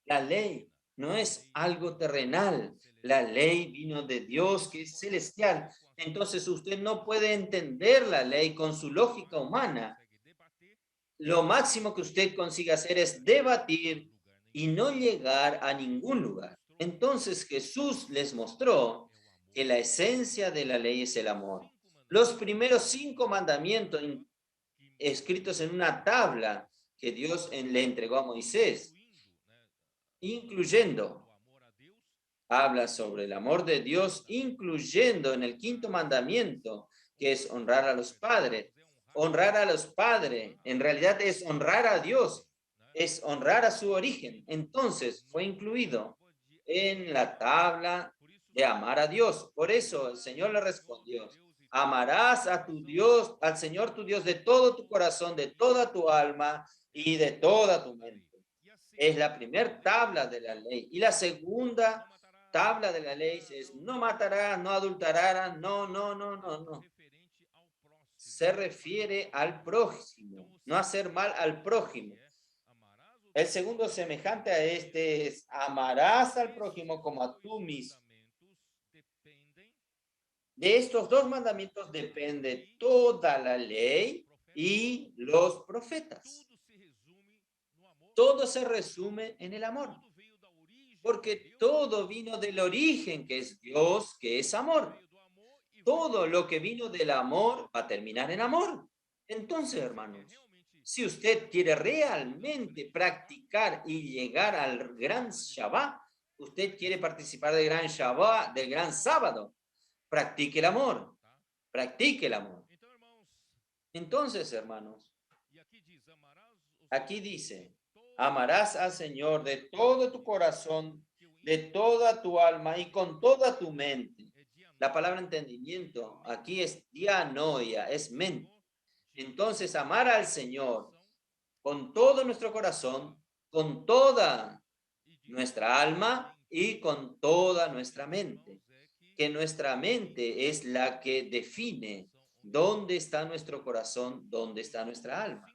la ley no es algo terrenal. La ley vino de Dios, que es celestial. Entonces usted no puede entender la ley con su lógica humana. Lo máximo que usted consigue hacer es debatir y no llegar a ningún lugar. Entonces Jesús les mostró que la esencia de la ley es el amor. Los primeros 5 mandamientos escritos en una tabla que Dios le entregó a Moisés, incluyendo, habla sobre el amor de Dios, incluyendo en el 5.º mandamiento, que es honrar a los padres. Honrar a los padres, en realidad es honrar a Dios, es honrar a su origen. Entonces fue incluido en la tabla de amar a Dios. Por eso el Señor le respondió, amarás a tu Dios, al Señor tu Dios de todo tu corazón, de toda tu alma y de toda tu mente. Es la primera tabla de la ley. Y la segunda tabla de la ley es no matarás, no adulterarás, no. Se refiere al prójimo, no hacer mal al prójimo. El segundo semejante a este es amarás al prójimo como a tú mismo. De estos 2 mandamientos depende toda la ley y los profetas. Todo se resume en el amor. porque todo vino del origen, que es Dios, que es amor. Todo lo que vino del amor va a terminar en amor. Entonces, hermanos, si usted quiere realmente practicar y llegar al gran Shabbat, usted quiere participar del gran Shabbat, del gran sábado, practique el amor, practique el amor. Entonces, hermanos, aquí dice, amarás al Señor de todo tu corazón, de toda tu alma y con toda tu mente. La palabra entendimiento aquí es dianoia, es mente. Entonces, amar al Señor con todo nuestro corazón, con toda nuestra alma y con toda nuestra mente. Que nuestra mente es la que define dónde está nuestro corazón, dónde está nuestra alma.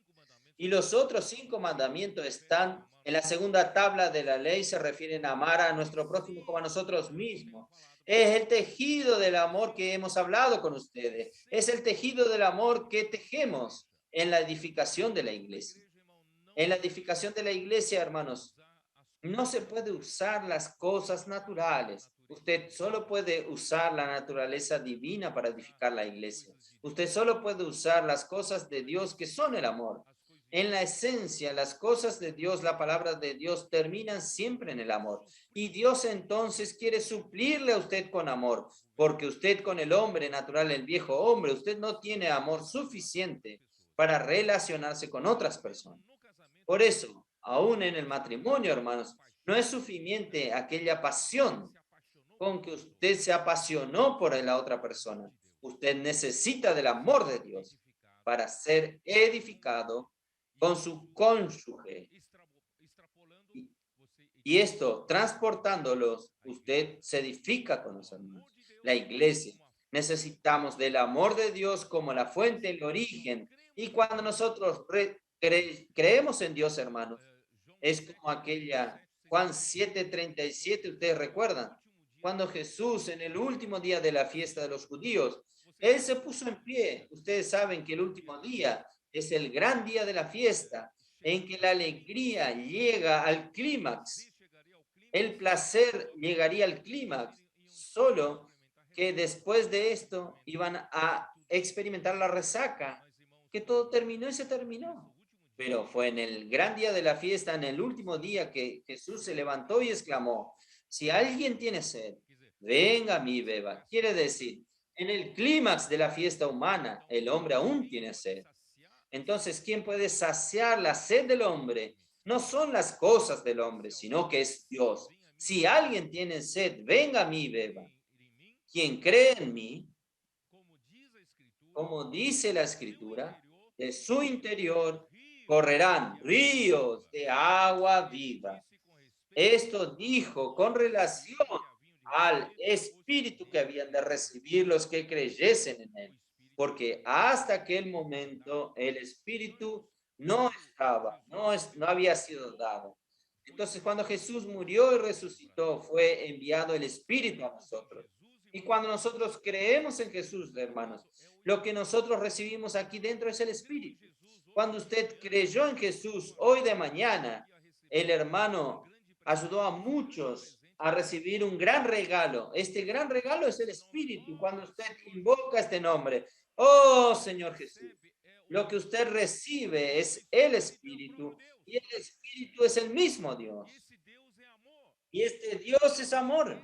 Y los otros 5 mandamientos están en la segunda tabla de la ley, se refieren a amar a nuestro prójimo como a nosotros mismos. Es el tejido del amor que hemos hablado con ustedes. Es el tejido del amor que tejemos en la edificación de la iglesia. En la edificación de la iglesia, hermanos, no se puede usar las cosas naturales. Usted solo puede usar la naturaleza divina para edificar la iglesia. Usted solo puede usar las cosas de Dios que son el amor. En la esencia, las cosas de Dios, la palabra de Dios, terminan siempre en el amor. Y Dios entonces quiere suplirle a usted con amor, porque usted con el hombre natural, el viejo hombre, usted no tiene amor suficiente para relacionarse con otras personas. Por eso, aún en el matrimonio, hermanos, no es suficiente aquella pasión con que usted se apasionó por la otra persona. Usted necesita del amor de Dios para ser edificado con su cónyuge. Y esto, transportándolos, usted se edifica con los hermanos. La iglesia. Necesitamos del amor de Dios como la fuente, el origen. Y cuando nosotros creemos en Dios, hermanos, es como aquella Juan 7:37, ustedes recuerdan, cuando Jesús en el último día de la fiesta de los judíos, él se puso en pie. Ustedes saben que el último día es el gran día de la fiesta, en que la alegría llega al clímax. El placer llegaría al clímax, solo que después de esto iban a experimentar la resaca, que todo terminó y se terminó. Pero fue en el gran día de la fiesta, en el último día, que Jesús se levantó y exclamó, si alguien tiene sed, venga a mí, beba. Quiere decir, en el clímax de la fiesta humana, el hombre aún tiene sed. Entonces, ¿quién puede saciar la sed del hombre? No son las cosas del hombre, sino que es Dios. Si alguien tiene sed, venga a mí, beba. Quien cree en mí, como dice la escritura, de su interior correrán ríos de agua viva. Esto dijo con relación al espíritu que habían de recibir los que creyesen en él, porque hasta aquel momento el espíritu no estaba, no había sido dado. Entonces, cuando Jesús murió y resucitó, fue enviado el espíritu a nosotros. Y cuando nosotros creemos en Jesús, hermanos, lo que nosotros recibimos aquí dentro es el espíritu. Cuando usted creyó en Jesús hoy de mañana, el hermano ayudó a muchos a recibir un gran regalo. Este gran regalo es el Espíritu. Cuando usted invoca este nombre, oh Señor Jesús, lo que usted recibe es el Espíritu y el Espíritu es el mismo Dios. Y este Dios es amor.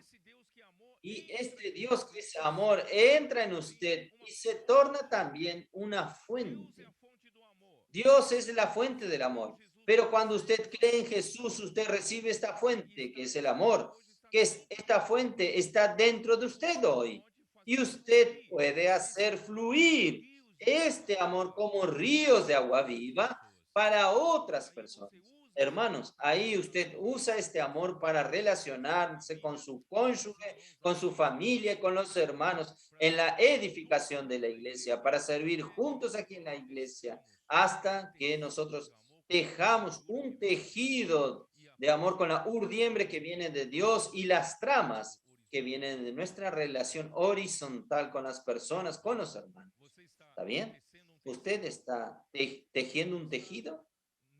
Y este Dios que es amor entra en usted y se torna también una fuente. Dios es la fuente del amor. Pero cuando usted cree en Jesús, usted recibe esta fuente, que es el amor, que es, esta fuente está dentro de usted hoy. Y usted puede hacer fluir este amor como ríos de agua viva para otras personas. Hermanos, ahí usted usa este amor para relacionarse con su cónyuge, con su familia, con los hermanos, en la edificación de la iglesia, para servir juntos aquí en la iglesia, hasta que nosotros tejamos un tejido de amor con la urdiembre que viene de Dios y las tramas que vienen de nuestra relación horizontal con las personas, con los hermanos. ¿Está bien? ¿Usted está tejiendo un tejido?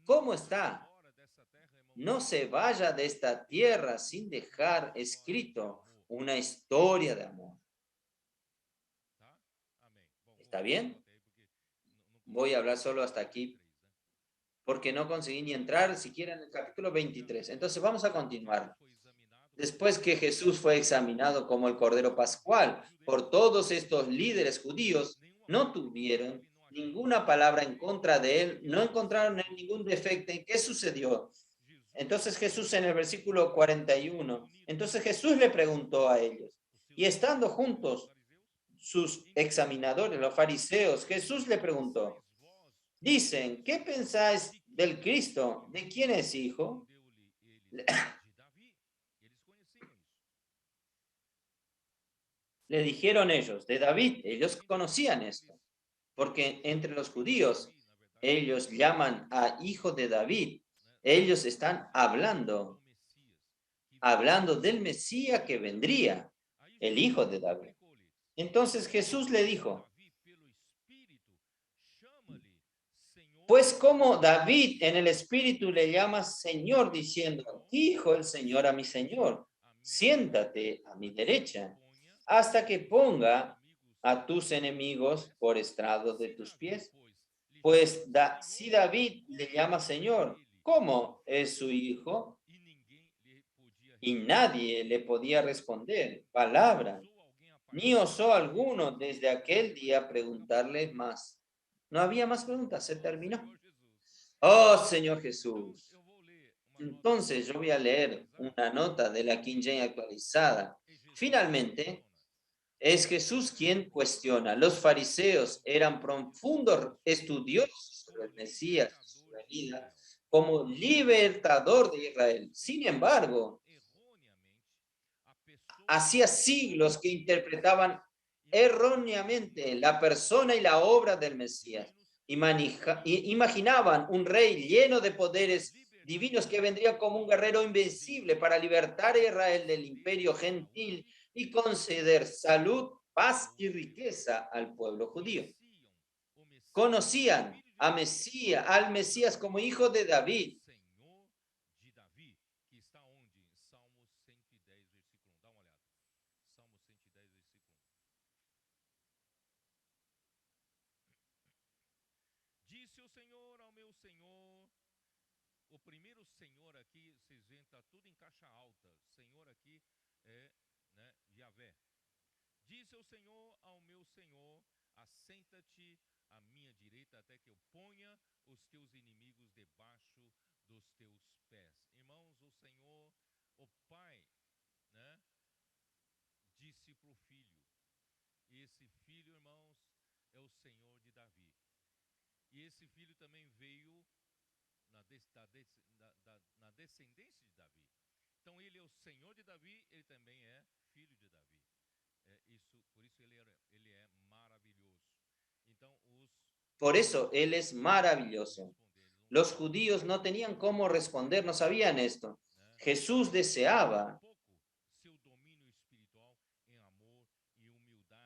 ¿Cómo está? no se vaya de esta tierra sin dejar escrito una historia de amor. ¿Está bien? Voy a hablar solo hasta aquí porque no conseguí ni entrar siquiera en el capítulo 23. Entonces vamos a continuar. Después que Jesús fue examinado como el Cordero Pascual por todos estos líderes judíos, no tuvieron ninguna palabra en contra de él, no encontraron ningún defecto. ¿En qué sucedió? Entonces Jesús en el versículo 41, entonces Jesús le preguntó a ellos, y estando juntos sus examinadores, los fariseos, Jesús le preguntó, dicen, ¿qué pensáis del Cristo? ¿De quién es hijo? Le dijeron ellos, de David. Ellos conocían esto, porque entre los judíos ellos llaman a hijo de David. Ellos están hablando del Mesías que vendría, el hijo de David. Entonces Jesús le dijo, pues como David en el espíritu le llama Señor, diciendo, dijo el Señor a mi Señor, siéntate a mi derecha, hasta que ponga a tus enemigos por estrado de tus pies. Pues si David le llama Señor, ¿cómo es su hijo? Y nadie le podía responder palabra, ni osó alguno desde aquel día preguntarle más. No había más preguntas, se terminó. Oh, Señor Jesús. Entonces yo voy a leer una nota de la King James actualizada. Finalmente, es Jesús quien cuestiona. Los fariseos eran profundos estudiosos sobre el Mesías y su venida como libertador de Israel. Sin embargo, hacía siglos que interpretaban erróneamente la persona y la obra del Mesías. Imaginaban un rey lleno de poderes divinos que vendría como un guerrero invencible para libertar a Israel del imperio gentil y conceder salud, paz y riqueza al pueblo judío. Conocían al Mesías como hijo de David. Disse o Senhor ao meu Senhor. O primeiro Senhor aqui, vocês veem, está tudo em caixa alta. Senhor aqui é, né, Yahvé. Disse o Senhor ao meu Senhor, assenta-te à minha direita até que eu ponha os teus inimigos debaixo dos teus pés. Irmãos, o Senhor, o Pai, né, disse para o Filho. E esse Filho, irmãos, é o Senhor de Davi. E esse Filho também veio na descendência de Davi. Então ele é o Senhor de Davi, ele também é filho de Davi. Por isso ele é maravilhoso. Então por eso él es maravilloso. Los judíos no tenían cómo responder, no sabían esto. Jesús deseaba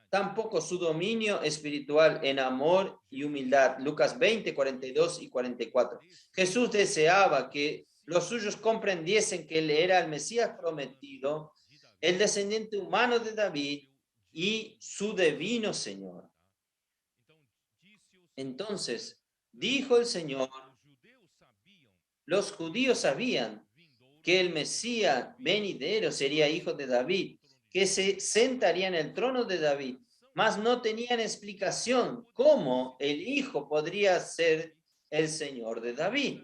tampoco su dominio espiritual en amor y humildad. Lucas 20, 42 y 44. Jesús deseaba que los suyos comprendiesen que él era el Mesías prometido, el descendiente humano de David y su divino Señor. Entonces, dijo el Señor, los judíos sabían que el Mesías venidero sería hijo de David, que se sentaría en el trono de David, mas no tenían explicación cómo el hijo podría ser el Señor de David.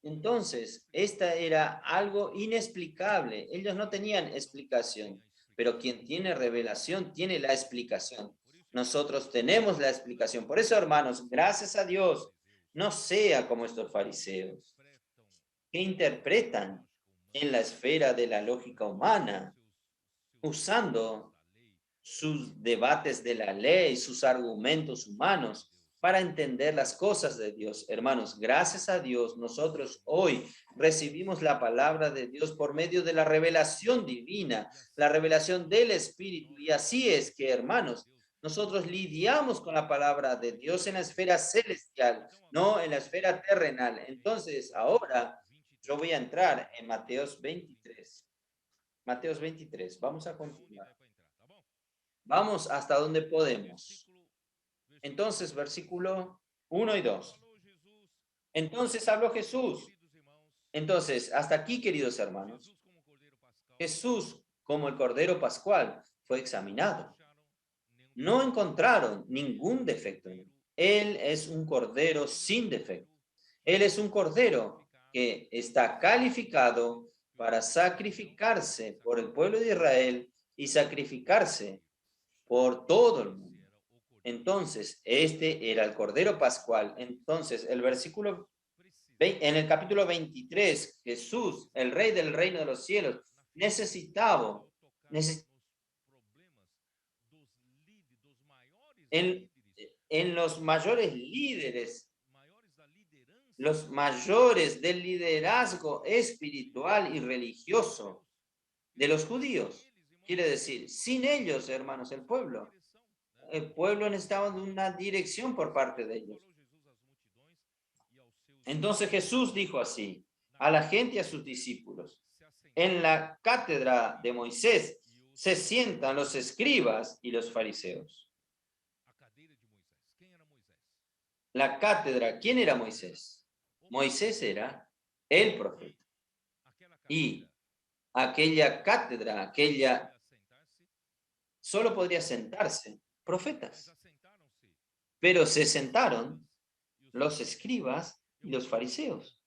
Entonces, esta era algo inexplicable. Ellos no tenían explicación, pero quien tiene revelación tiene la explicación. Nosotros tenemos la explicación. Por eso, hermanos, gracias a Dios, no sea como estos fariseos que interpretan en la esfera de la lógica humana, usando sus debates de la ley, sus argumentos humanos para entender las cosas de Dios. Hermanos, gracias a Dios, nosotros hoy recibimos la palabra de Dios por medio de la revelación divina, la revelación del Espíritu. Y así es que, hermanos, nosotros lidiamos con la palabra de Dios en la esfera celestial, no en la esfera terrenal. Entonces, ahora Yo voy a entrar en Mateos 23. Mateos 23. Vamos a continuar. Vamos hasta donde podemos. Entonces, versículo 1 y 2. Entonces habló Jesús. Entonces, hasta aquí, queridos hermanos, Jesús, como el Cordero Pascual, fue examinado. No encontraron ningún defecto en él. Él es un Cordero sin defecto. Él es un Cordero que está calificado para sacrificarse por el pueblo de Israel y sacrificarse por todo el mundo. Entonces, este era el Cordero Pascual. Entonces, en el capítulo 23, Jesús, el Rey del reino de los cielos, necesitaba en los mayores líderes, los mayores del liderazgo espiritual y religioso de los judíos. Quiere decir, sin ellos, hermanos, el pueblo necesitaba de una dirección por parte de ellos. Entonces Jesús dijo así a la gente y a sus discípulos: en la cátedra de Moisés se sientan los escribas y los fariseos. La cátedra, ¿quién era Moisés? Moisés era el profeta. Y aquella cátedra, solo podría sentarse profetas. Pero se sentaron los escribas y los fariseos.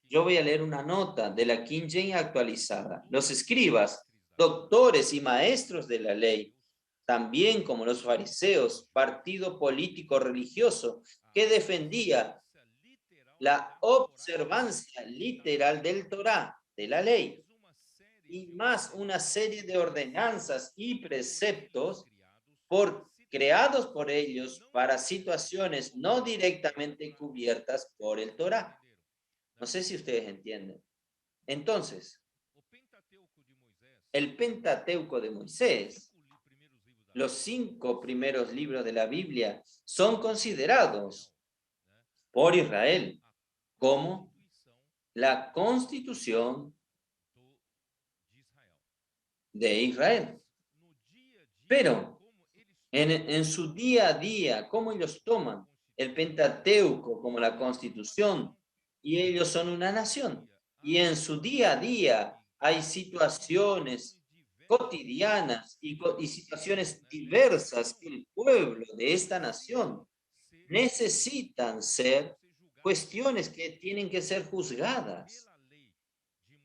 Yo voy a leer una nota de la King James actualizada. Los escribas, doctores y maestros de la ley, también como los fariseos, partido político religioso que defendía la observancia literal del Torá, de la ley, y más una serie de ordenanzas y preceptos creados por ellos para situaciones no directamente cubiertas por el Torá. No sé si ustedes entienden. Entonces, el Pentateuco de Moisés, los 5 primeros libros de la Biblia, son considerados por Israel como la constitución de Israel. Pero en su día a día, ¿cómo ellos toman el Pentateuco como la constitución? Y ellos son una nación. Y en su día a día hay situaciones cotidianas y situaciones diversas que el pueblo de esta nación necesitan ser cuestiones que tienen que ser juzgadas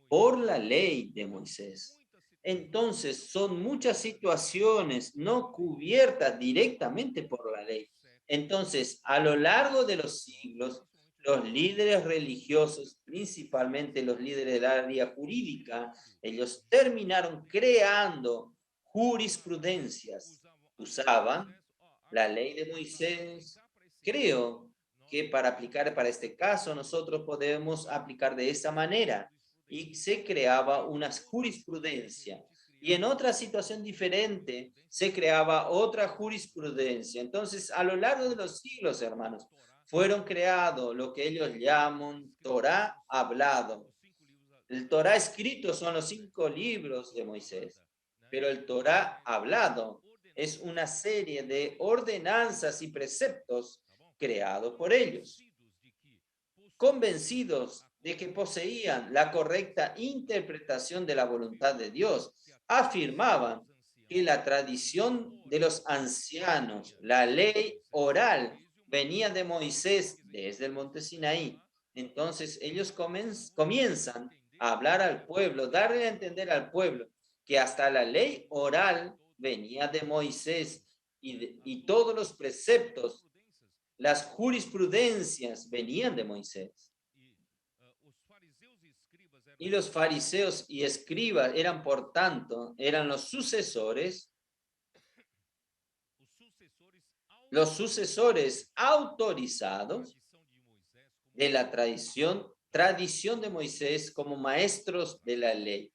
por la ley de Moisés. Entonces, son muchas situaciones no cubiertas directamente por la ley. Entonces, a lo largo de los siglos, los líderes religiosos, principalmente los líderes del área jurídica, ellos terminaron creando jurisprudencias. Usaban la ley de Moisés. Creo que para aplicar para este caso, nosotros podemos aplicar de esa manera. Y se creaba una jurisprudencia. Y en otra situación diferente se creaba otra jurisprudencia. Entonces, a lo largo de los siglos, hermanos, fueron creados lo que ellos llaman Torá hablado. El Torá escrito son los 5 libros de Moisés, pero el Torá hablado es una serie de ordenanzas y preceptos creados por ellos. Convencidos de que poseían la correcta interpretación de la voluntad de Dios, afirmaban que la tradición de los ancianos, la ley oral, venía de Moisés desde el monte Sinaí. Entonces ellos comienzan a hablar al pueblo, darle a entender al pueblo que hasta la ley oral venía de Moisés y todos los preceptos, las jurisprudencias venían de Moisés. Y los fariseos y escribas eran, por tanto, eran los sucesores autorizados de la tradición de Moisés como maestros de la ley.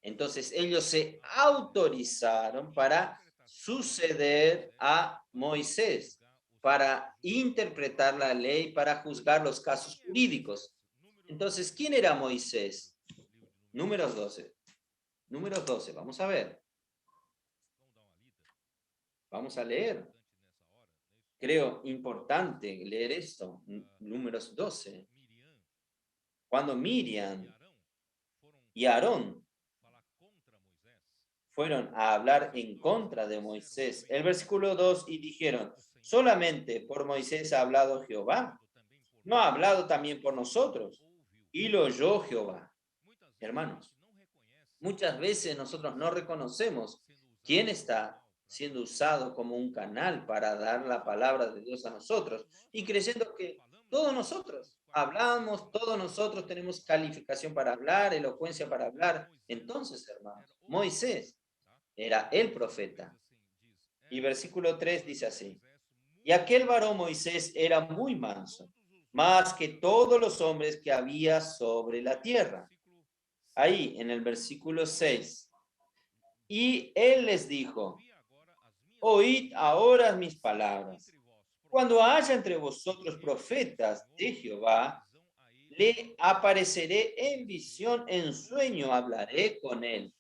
Entonces ellos se autorizaron para suceder a Moisés, para interpretar la ley, para juzgar los casos jurídicos. Entonces, ¿quién era Moisés? Números 12. Números 12, vamos a ver. Vamos a leer. Creo importante leer esto. Números 12. Cuando Miriam y Aarón fueron a hablar en contra de Moisés. El versículo 2, y dijeron, solamente por Moisés ha hablado Jehová, no ha hablado también por nosotros. Y lo oyó Jehová. Hermanos, muchas veces nosotros no reconocemos quién está siendo usado como un canal para dar la palabra de Dios a nosotros y creyendo que todos nosotros hablamos, todos nosotros tenemos calificación para hablar, elocuencia para hablar. Entonces, hermanos, Moisés era el profeta. Y versículo 3 dice así, y aquel varón Moisés era muy manso, más que todos los hombres que había sobre la tierra. Ahí en el versículo 6, y él les dijo, oíd ahora mis palabras. Cuando haya entre vosotros profetas de Jehová, le apareceré en visión, en sueño hablaré con él.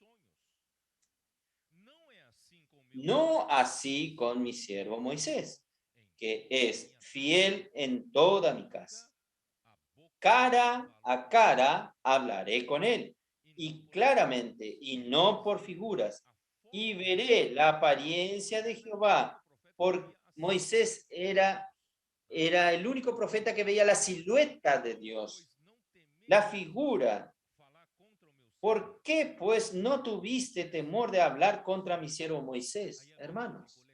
No así con mi siervo Moisés, que es fiel en toda mi casa. Cara a cara hablaré con él, y claramente, y no por figuras, y veré la apariencia de Jehová. Por Moisés era el único profeta que veía la silueta de Dios, la figura. ¿Por qué, pues, no tuviste temor de hablar contra mi siervo Moisés, hermanos?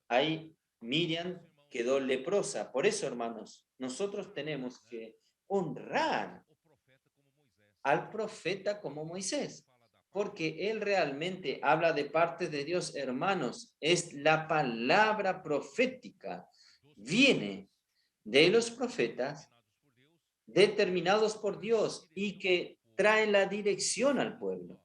Ahí Miriam quedó leprosa. Por eso, hermanos, nosotros tenemos que honrar al profeta como Moisés, porque él realmente habla de parte de Dios, hermanos. Es la palabra profética. Viene de los profetas determinados por Dios y que traen la dirección al pueblo.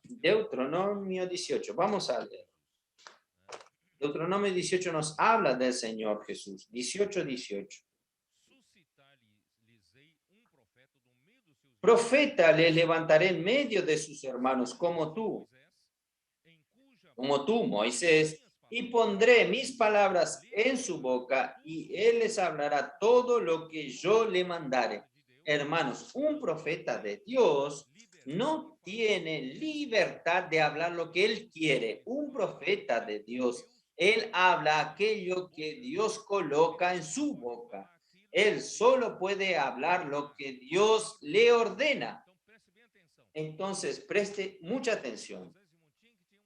Deuteronomio 18, vamos a leer. Deuteronomio 18 nos habla del Señor Jesús. 18. Profeta le levantaré en medio de sus hermanos como tú, Moisés, y pondré mis palabras en su boca y él les hablará todo lo que yo le mandare. Hermanos, un profeta de Dios no tiene libertad de hablar lo que él quiere. Un profeta de Dios, él habla aquello que Dios coloca en su boca. Él solo puede hablar lo que Dios le ordena. Entonces, preste mucha atención.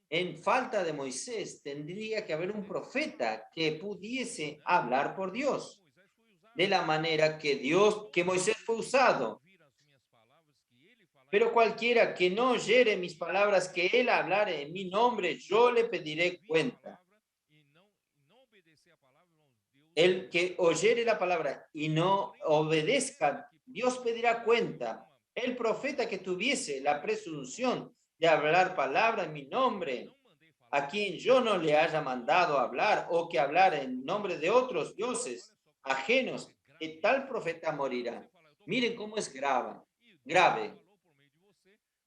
En falta de Moisés, tendría que haber un profeta que pudiese hablar por Dios, de la manera que Moisés fue usado. Pero cualquiera que no oyere mis palabras, que él hablare en mi nombre, yo le pediré cuenta. El que oyere la palabra y no obedezca, Dios pedirá cuenta. El profeta que tuviese la presunción de hablar palabra en mi nombre, a quien yo no le haya mandado hablar o que hablara en nombre de otros dioses ajenos, que tal profeta morirá. Miren cómo es grave.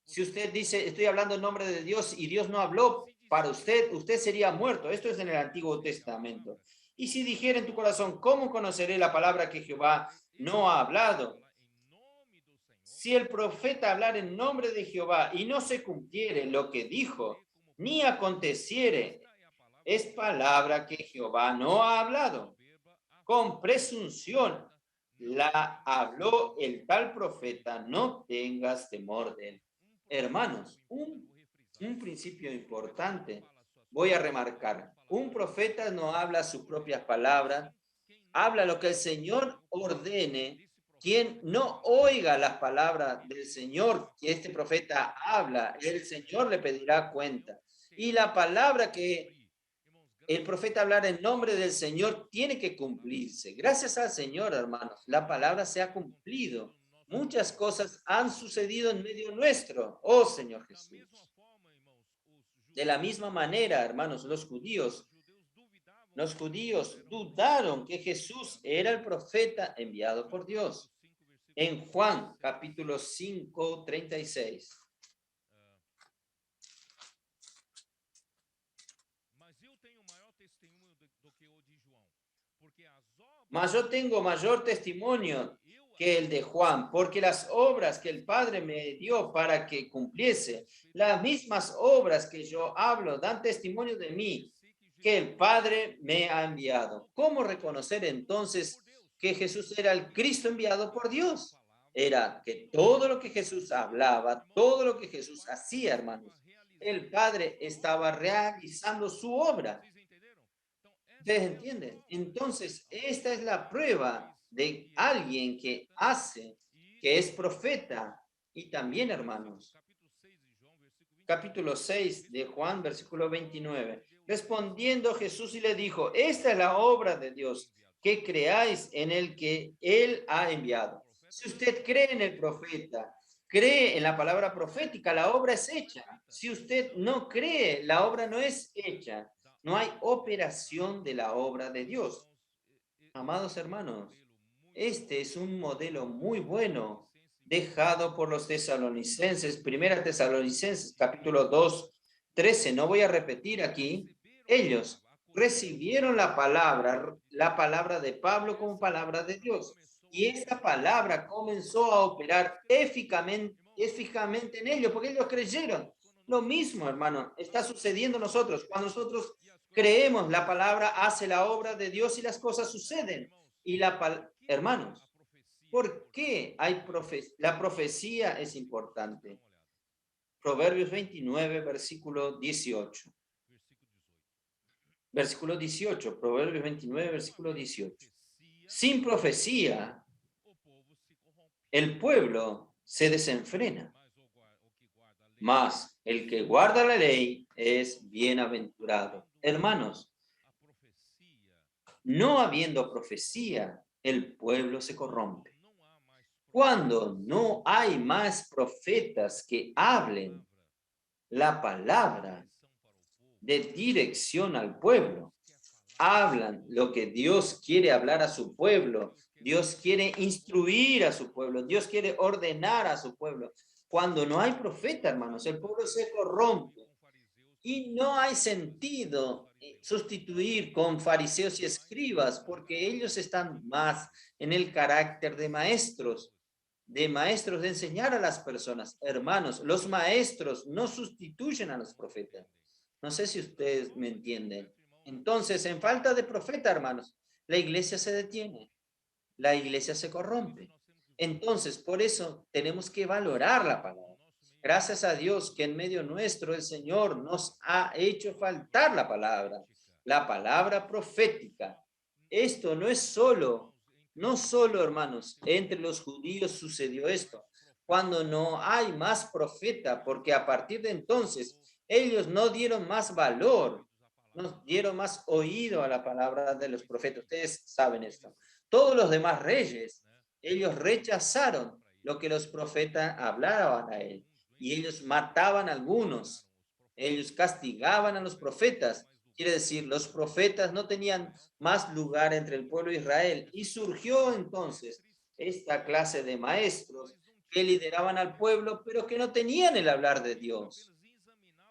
Si usted dice, estoy hablando en nombre de Dios y Dios no habló para usted, usted sería muerto. Esto es en el Antiguo Testamento. Y si dijera en tu corazón, ¿cómo conoceré la palabra que Jehová no ha hablado? Si el profeta hablar en nombre de Jehová y no se cumpliere lo que dijo, ni aconteciere, es palabra que Jehová no ha hablado. Con presunción la habló el tal profeta, no tengas temor de él. Hermanos, un principio importante voy a remarcar. Un profeta no habla sus propias palabras, habla lo que el Señor ordene. Quien no oiga las palabras del Señor que este profeta habla, el Señor le pedirá cuenta. Y la palabra que el profeta hablar en nombre del Señor tiene que cumplirse. Gracias al Señor, hermanos, la palabra se ha cumplido. Muchas cosas han sucedido en medio nuestro, oh Señor Jesús. De la misma manera, hermanos, los judíos los judíos dudaron que Jesús era el profeta enviado por Dios. En Juan capítulo 5, 36. Mas yo tengo mayor testimonio que el de Juan, porque las obras que el Padre me dio para que cumpliese, las mismas obras que yo hablo, dan testimonio de mí, que el Padre me ha enviado. ¿Cómo reconocer entonces que Jesús era el Cristo enviado por Dios? Era que todo lo que Jesús hablaba, todo lo que Jesús hacía, hermanos, el Padre estaba realizando su obra. ¿Ustedes entienden? Entonces, esta es la prueba de alguien que hace, que es profeta. Y también, hermanos, capítulo 6 de Juan, versículo 29. Respondiendo Jesús y le dijo, esta es la obra de Dios, que creáis en el que Él ha enviado. Si usted cree en el profeta, cree en la palabra profética, la obra es hecha. Si usted no cree, la obra no es hecha. No hay operación de la obra de Dios. Amados hermanos, este es un modelo muy bueno dejado por los tesalonicenses, primera Tesalonicenses, capítulo 2, 13. No voy a repetir aquí. Ellos recibieron la palabra de Pablo como palabra de Dios. Y esta palabra comenzó a operar eficazmente en ellos, porque ellos creyeron. Lo mismo, hermano, está sucediendo a nosotros. Cuando nosotros creemos, la palabra hace la obra de Dios y las cosas suceden. Y hermanos, ¿por qué la profecía es importante? Proverbios 29, versículo 18. Versículo 18, Proverbios 29, versículo 18. Sin profecía, el pueblo se desenfrena, mas el que guarda la ley es bienaventurado. Hermanos, no habiendo profecía, el pueblo se corrompe. Cuando no hay más profetas que hablen la palabra de dirección al pueblo, hablan lo que Dios quiere hablar a su pueblo, Dios quiere instruir a su pueblo, Dios quiere ordenar a su pueblo. Cuando no hay profeta, hermanos, el pueblo se corrompe. Y no hay sentido sustituir con fariseos y escribas, porque ellos están más en el carácter de maestros de enseñar a las personas. Hermanos, los maestros no sustituyen a los profetas. No sé si ustedes me entienden. Entonces, en falta de profeta, hermanos, la iglesia se detiene, la iglesia se corrompe. Entonces, por eso tenemos que valorar la palabra. Gracias a Dios que en medio nuestro el Señor nos ha hecho faltar la palabra profética. Esto no solo, hermanos, entre los judíos sucedió esto, cuando no hay más profeta, porque a partir de entonces ellos no dieron más valor, no dieron más oído a la palabra de los profetas. Ustedes saben esto. Todos los demás reyes, ellos rechazaron lo que los profetas hablaban a él y ellos mataban a algunos, ellos castigaban a los profetas. Quiere decir, los profetas no tenían más lugar entre el pueblo de Israel. Y surgió entonces esta clase de maestros que lideraban al pueblo, pero que no tenían el hablar de Dios.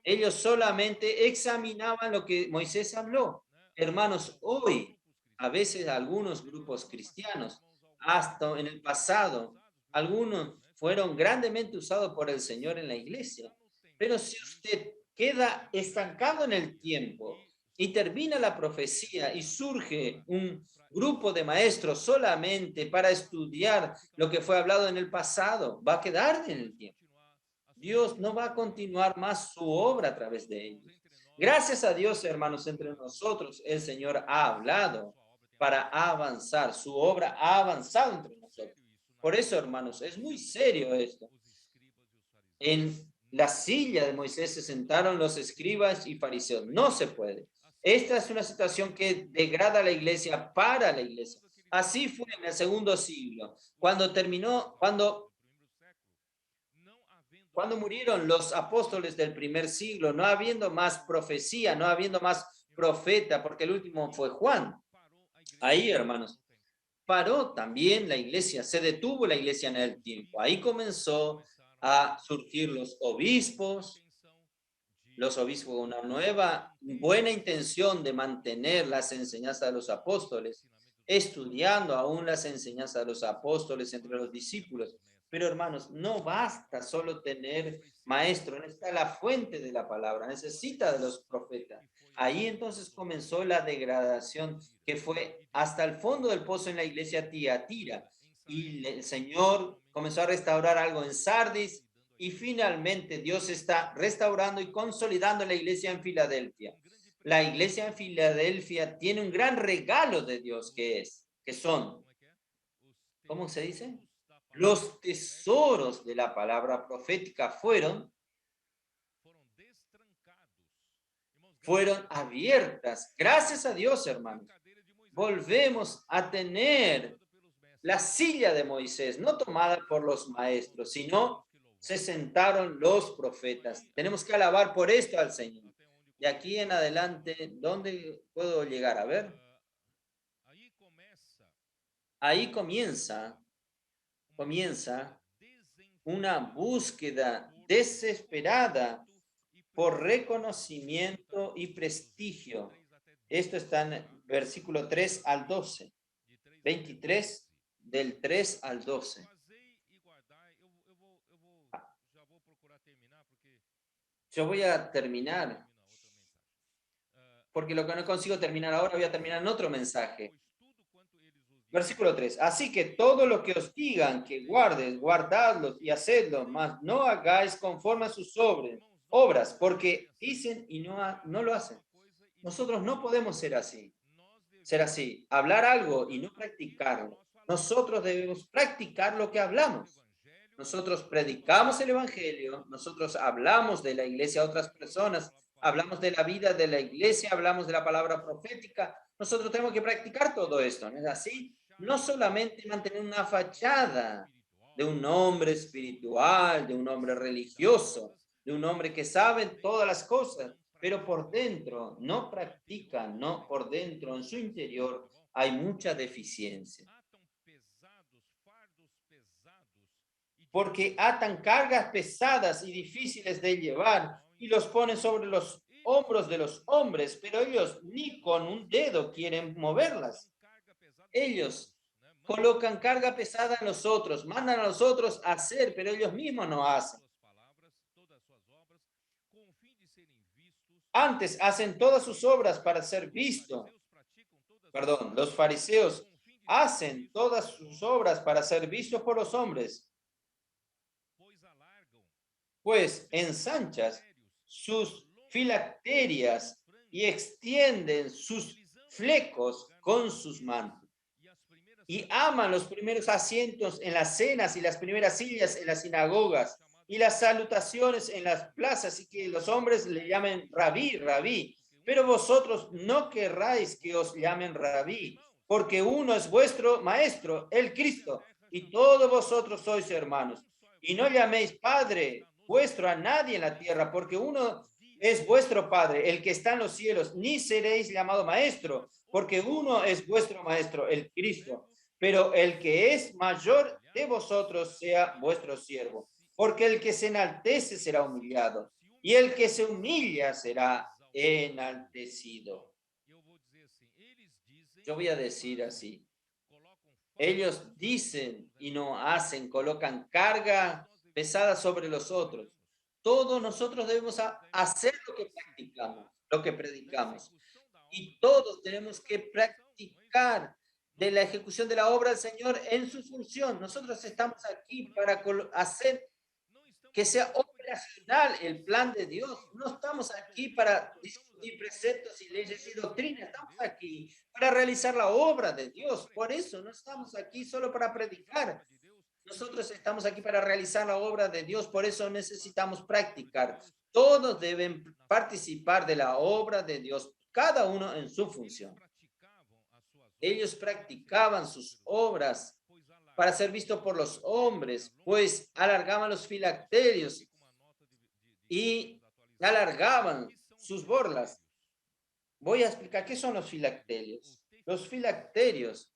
Ellos solamente examinaban lo que Moisés habló. Hermanos, hoy, a veces algunos grupos cristianos, hasta en el pasado, algunos fueron grandemente usados por el Señor en la iglesia. Pero si usted queda estancado en el tiempo y termina la profecía y surge un grupo de maestros solamente para estudiar lo que fue hablado en el pasado, va a quedar en el tiempo. Dios no va a continuar más su obra a través de ellos. Gracias a Dios, hermanos, entre nosotros el Señor ha hablado para avanzar. Su obra ha avanzado entre nosotros. Por eso, hermanos, es muy serio esto. En la silla de Moisés se sentaron los escribas y fariseos. No se puede. Esta es una situación que degrada a la iglesia para la iglesia. Así fue en el segundo siglo, cuando murieron los apóstoles del primer siglo, no habiendo más profecía, no habiendo más profeta, porque el último fue Juan. Ahí, hermanos, paró también la iglesia, se detuvo la iglesia en el tiempo. Ahí comenzó a surgir los obispos con una nueva, buena intención de mantener las enseñanzas de los apóstoles, estudiando aún las enseñanzas de los apóstoles entre los discípulos. Pero hermanos, no basta solo tener maestro, necesita la fuente de la palabra, necesita de los profetas. Ahí entonces comenzó la degradación que fue hasta el fondo del pozo en la iglesia Tiatira. Y el Señor comenzó a restaurar algo en Sardis, y finalmente Dios está restaurando y consolidando la iglesia en Filadelfia. La iglesia en Filadelfia tiene un gran regalo de Dios que son, ¿cómo se dice? Los tesoros de la palabra profética fueron abiertas. Gracias a Dios, hermanos. Volvemos a tener la silla de Moisés, no tomada por los maestros, sino se sentaron los profetas. Tenemos que alabar por esto al Señor. De aquí en adelante, ¿dónde puedo llegar? A ver. Ahí comienza una búsqueda desesperada por reconocimiento y prestigio. Esto está en versículo 3 al 12. 23 del 3 al 12. Yo voy a terminar, porque lo que no consigo terminar ahora, voy a terminar en otro mensaje. Versículo 3. Así que todo lo que os digan que guardes, guardadlos y hacedlo, mas no hagáis conforme a sus obras, porque dicen y no lo hacen. Nosotros no podemos ser así. Hablar algo y no practicarlo. Nosotros debemos practicar lo que hablamos. Nosotros predicamos el evangelio, nosotros hablamos de la iglesia a otras personas, hablamos de la vida de la iglesia, hablamos de la palabra profética. Nosotros tenemos que practicar todo esto, ¿no es así? No solamente mantener una fachada de un hombre espiritual, de un hombre religioso, de un hombre que sabe todas las cosas, pero por dentro no practican, no por dentro, en su interior hay mucha deficiencia. Porque atan cargas pesadas y difíciles de llevar y los ponen sobre los hombros de los hombres, pero ellos ni con un dedo quieren moverlas. Ellos colocan carga pesada en los otros, mandan a los otros a hacer, pero ellos mismos no hacen. Antes hacen todas sus obras para ser vistos. Los fariseos hacen todas sus obras para ser vistos por los hombres, pues ensanchan sus filacterias y extienden sus flecos con sus mantos. Y aman los primeros asientos en las cenas y las primeras sillas en las sinagogas y las salutaciones en las plazas, y que los hombres le llamen rabí, rabí. Pero vosotros no querráis que os llamen rabí, porque uno es vuestro maestro, el Cristo, y todos vosotros sois hermanos. Y no llaméis Padre vuestro a nadie en la tierra, porque uno es vuestro Padre, el que está en los cielos, ni seréis llamado maestro, porque uno es vuestro maestro, el Cristo. Pero el que es mayor de vosotros sea vuestro siervo, porque el que se enaltece será humillado, y el que se humilla será enaltecido. Yo voy a decir así. Ellos dicen y no hacen, colocan carga pesada sobre los otros. Todos nosotros debemos hacer lo que practicamos, lo que predicamos. Y todos tenemos que practicar de la ejecución de la obra del Señor en su función. Nosotros estamos aquí para hacer que sea operacional el plan de Dios. No estamos aquí para discutir preceptos y leyes y doctrinas. Estamos aquí para realizar la obra de Dios. Por eso no estamos aquí solo para predicar. Nosotros estamos aquí para realizar la obra de Dios. Por eso necesitamos practicar. Todos deben participar de la obra de Dios, cada uno en su función. Ellos practicaban sus obras para ser visto por los hombres, pues alargaban los filacterios y alargaban sus borlas. voy a explicar qué son los filacterios. Los filacterios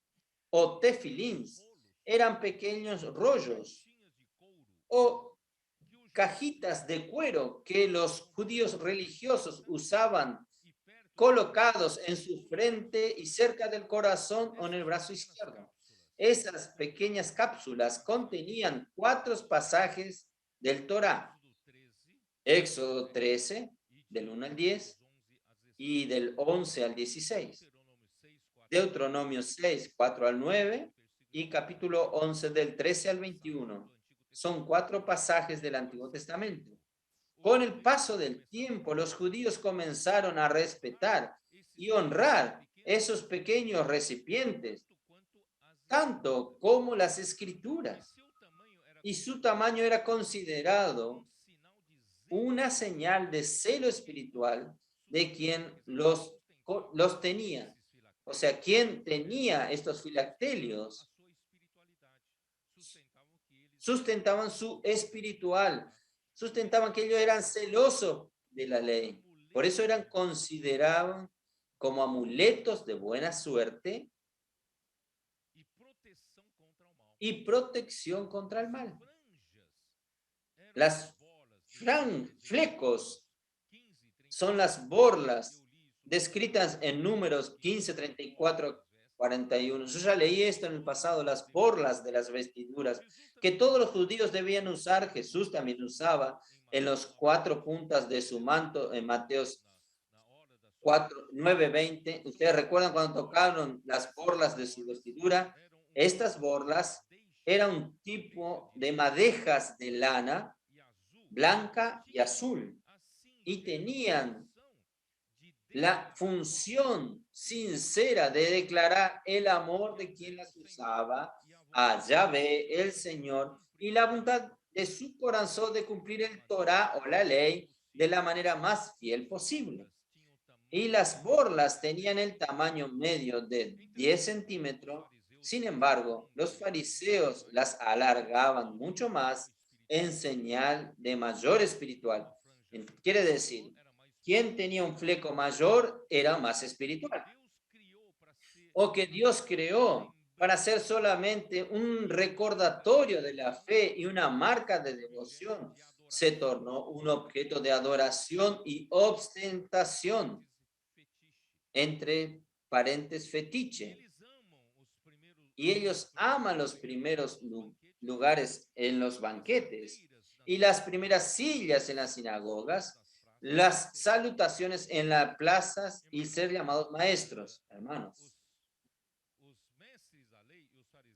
o tefilins eran pequeños rollos o cajitas de cuero que los judíos religiosos usaban colocados en su frente y cerca del corazón o en el brazo izquierdo. Esas pequeñas cápsulas contenían 4 pasajes del Torá: Éxodo 13, del 1 al 10, y del 11 al 16, Deuteronomio 6, 4 al 9, y capítulo 11 del 13 al 21. Son 4 pasajes del Antiguo Testamento. Con el paso del tiempo, los judíos comenzaron a respetar y honrar esos pequeños recipientes, tanto como las escrituras, y su tamaño era considerado una señal de celo espiritual de quien los tenía. O sea, quien tenía estos filacterios sustentaban su espiritual, sustentaban que ellos eran celosos de la ley. Por eso eran considerados como amuletos de buena suerte y protección contra el mal. Las flecos son las borlas descritas en Números 15, 34, 41. Yo ya leí esto en el pasado, las borlas de las vestiduras que todos los judíos debían usar. Jesús también usaba en los 4 puntas de su manto en Mateos 4, 9, 20. Ustedes recuerdan cuando tocaron las borlas de su vestidura. Estas borlas eran un tipo de madejas de lana blanca y azul, y tenían la función sincera de declarar el amor de quien las usaba a Yahvé, el Señor, y la voluntad de su corazón de cumplir el Torah o la ley de la manera más fiel posible. Y las borlas tenían el tamaño medio de 10 centímetros. Sin embargo, los fariseos las alargaban mucho más en señal de mayor espiritual. Quiere decir, quien tenía un fleco mayor era más espiritual. O que Dios creó para ser solamente un recordatorio de la fe y una marca de devoción, se tornó un objeto de adoración y ostentación, entre paréntesis fetiche. Y ellos aman los primeros lugares en los banquetes y las primeras sillas en las sinagogas, las salutaciones en las plazas y ser llamados maestros, hermanos.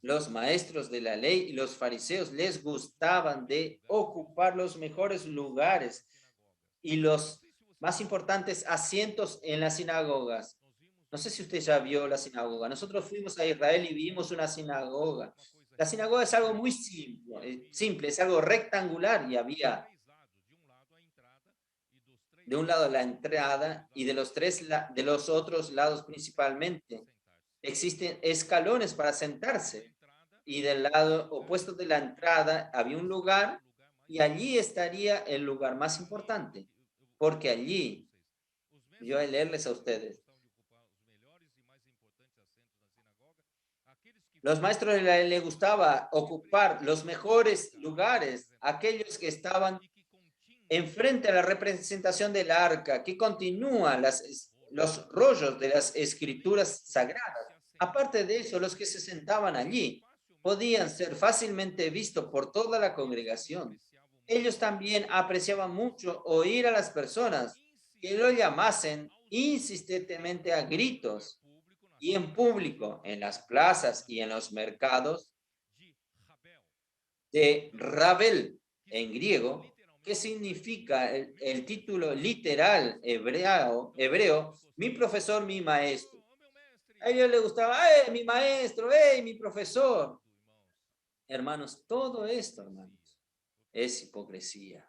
Los maestros de la ley y los fariseos les gustaban de ocupar los mejores lugares y los más importantes asientos en las sinagogas. No sé si usted ya vio la sinagoga. Nosotros fuimos a Israel y vimos una sinagoga. La sinagoga es algo muy simple, es algo rectangular, y había de un lado la entrada y de los otros lados principalmente existen escalones para sentarse, y del lado opuesto de la entrada había un lugar, y allí estaría el lugar más importante, porque allí, yo voy a leerles a ustedes, los maestros de la ley les gustaba ocupar los mejores lugares, aquellos que estaban enfrente a la representación del arca, que continúa los rollos de las escrituras sagradas. Aparte de eso, los que se sentaban allí podían ser fácilmente vistos por toda la congregación. Ellos también apreciaban mucho oír a las personas que lo llamasen insistentemente a gritos y en público, en las plazas y en los mercados, de Rabel en griego, que significa el título literal hebreo, mi profesor, mi maestro. A ellos les gustaba, mi maestro, mi profesor. Hermanos, todo esto, hermanos, es hipocresía.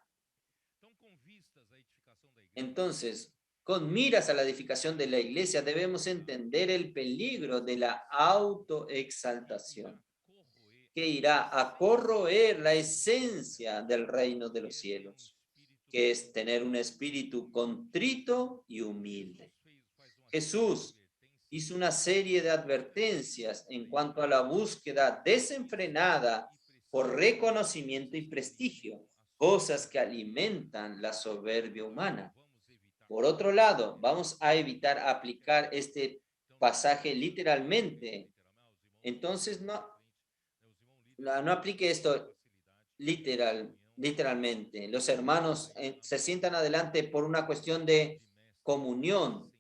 Entonces, con miras a la edificación de la iglesia, debemos entender el peligro de la autoexaltación, que irá a corroer la esencia del reino de los cielos, que es tener un espíritu contrito y humilde. Jesús hizo una serie de advertencias en cuanto a la búsqueda desenfrenada por reconocimiento y prestigio, cosas que alimentan la soberbia humana. Por otro lado, vamos a evitar aplicar este pasaje literalmente. Entonces, no aplique esto literalmente. Los hermanos se sientan adelante por una cuestión de comunión.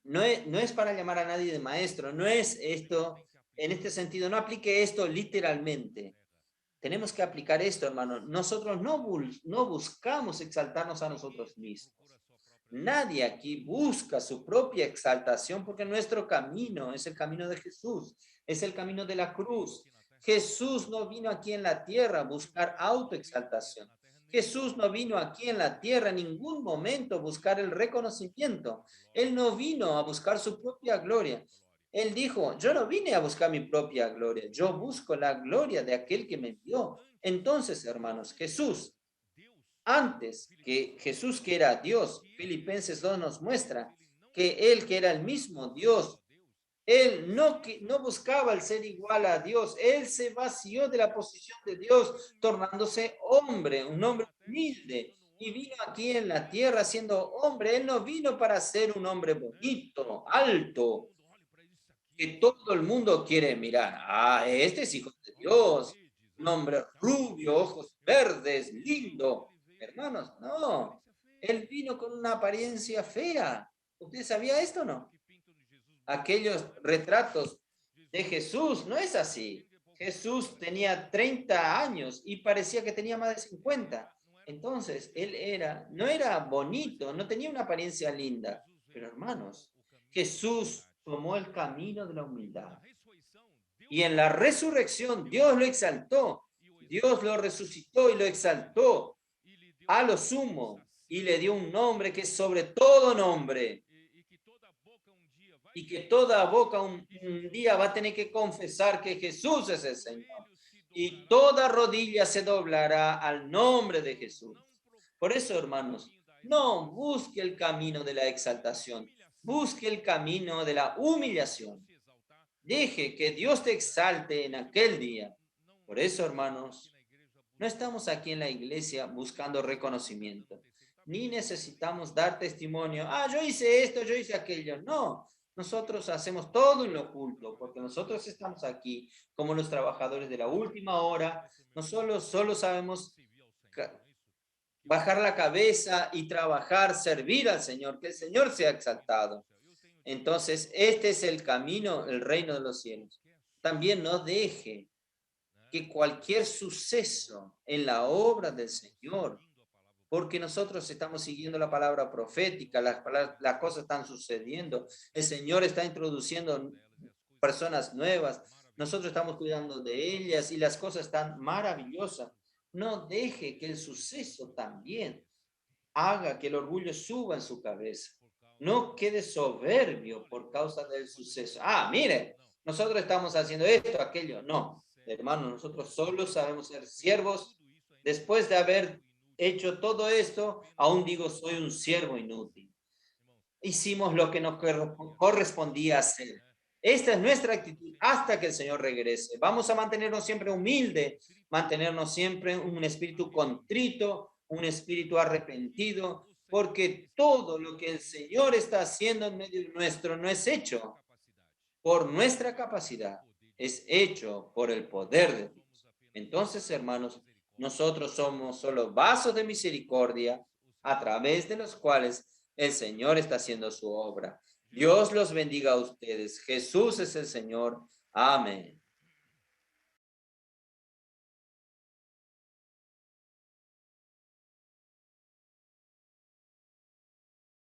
No es para llamar a nadie de maestro, no es esto, en este sentido, no aplique esto literalmente. Tenemos que aplicar esto, hermano. Nosotros no buscamos exaltarnos a nosotros mismos. Nadie aquí busca su propia exaltación porque nuestro camino es el camino de Jesús, es el camino de la cruz. Jesús no vino aquí en la tierra a buscar autoexaltación. Jesús no vino aquí en la tierra en ningún momento a buscar el reconocimiento. Él no vino a buscar su propia gloria. Él dijo, yo no vine a buscar mi propia gloria, yo busco la gloria de aquel que me envió. Entonces, hermanos, Jesús, antes que Jesús, que era Dios, Filipenses 2 nos muestra que él, que era el mismo Dios, él no buscaba el ser igual a Dios, él se vació de la posición de Dios, tornándose hombre, un hombre humilde, y vino aquí en la tierra siendo hombre. Él no vino para ser un hombre bonito, alto, que todo el mundo quiere mirar. Ah, este es hijo de Dios, un hombre rubio, ojos verdes, lindo. Hermanos, no, él vino con una apariencia fea. ¿Usted sabía esto o no? Aquellos retratos de Jesús, no es así. Jesús tenía 30 años y parecía que tenía más de 50. Entonces, no era bonito, no tenía una apariencia linda. Pero hermanos, Jesús tomó el camino de la humildad. Y en la resurrección, Dios lo exaltó. Dios lo resucitó y lo exaltó a lo sumo y le dio un nombre que es sobre todo nombre. Y que toda boca un día va a tener que confesar que Jesús es el Señor. Y toda rodilla se doblará al nombre de Jesús. Por eso, hermanos, no busque el camino de la exaltación, busque el camino de la humillación. Deje que Dios te exalte en aquel día. Por eso, hermanos, no estamos aquí en la iglesia buscando reconocimiento, ni necesitamos dar testimonio. Ah, yo hice esto, yo hice aquello. No, nosotros hacemos todo en lo oculto, porque nosotros estamos aquí como los trabajadores de la última hora. Nosotros solo sabemos bajar la cabeza y trabajar, servir al Señor, que el Señor sea exaltado. Entonces, este es el camino, el reino de los cielos. También no deje que cualquier suceso en la obra del Señor, porque nosotros estamos siguiendo la palabra profética, las cosas están sucediendo, el Señor está introduciendo personas nuevas, nosotros estamos cuidando de ellas y las cosas están maravillosas. No deje que el suceso también haga que el orgullo suba en su cabeza. No quede soberbio por causa del suceso. Ah, mire, nosotros estamos haciendo esto, aquello. No, hermano, nosotros solo sabemos ser siervos. Después de haber hecho todo esto, aún digo, soy un siervo inútil. Hicimos lo que nos correspondía hacer. Esta es nuestra actitud hasta que el Señor regrese. Vamos a mantenernos siempre humildes, mantenernos siempre un espíritu contrito, un espíritu arrepentido, porque todo lo que el Señor está haciendo en medio nuestro no es hecho por nuestra capacidad, es hecho por el poder de Dios. Entonces, hermanos, nosotros somos solo vasos de misericordia a través de los cuales el Señor está haciendo su obra. Dios los bendiga a ustedes. Jesús es el Señor. Amén.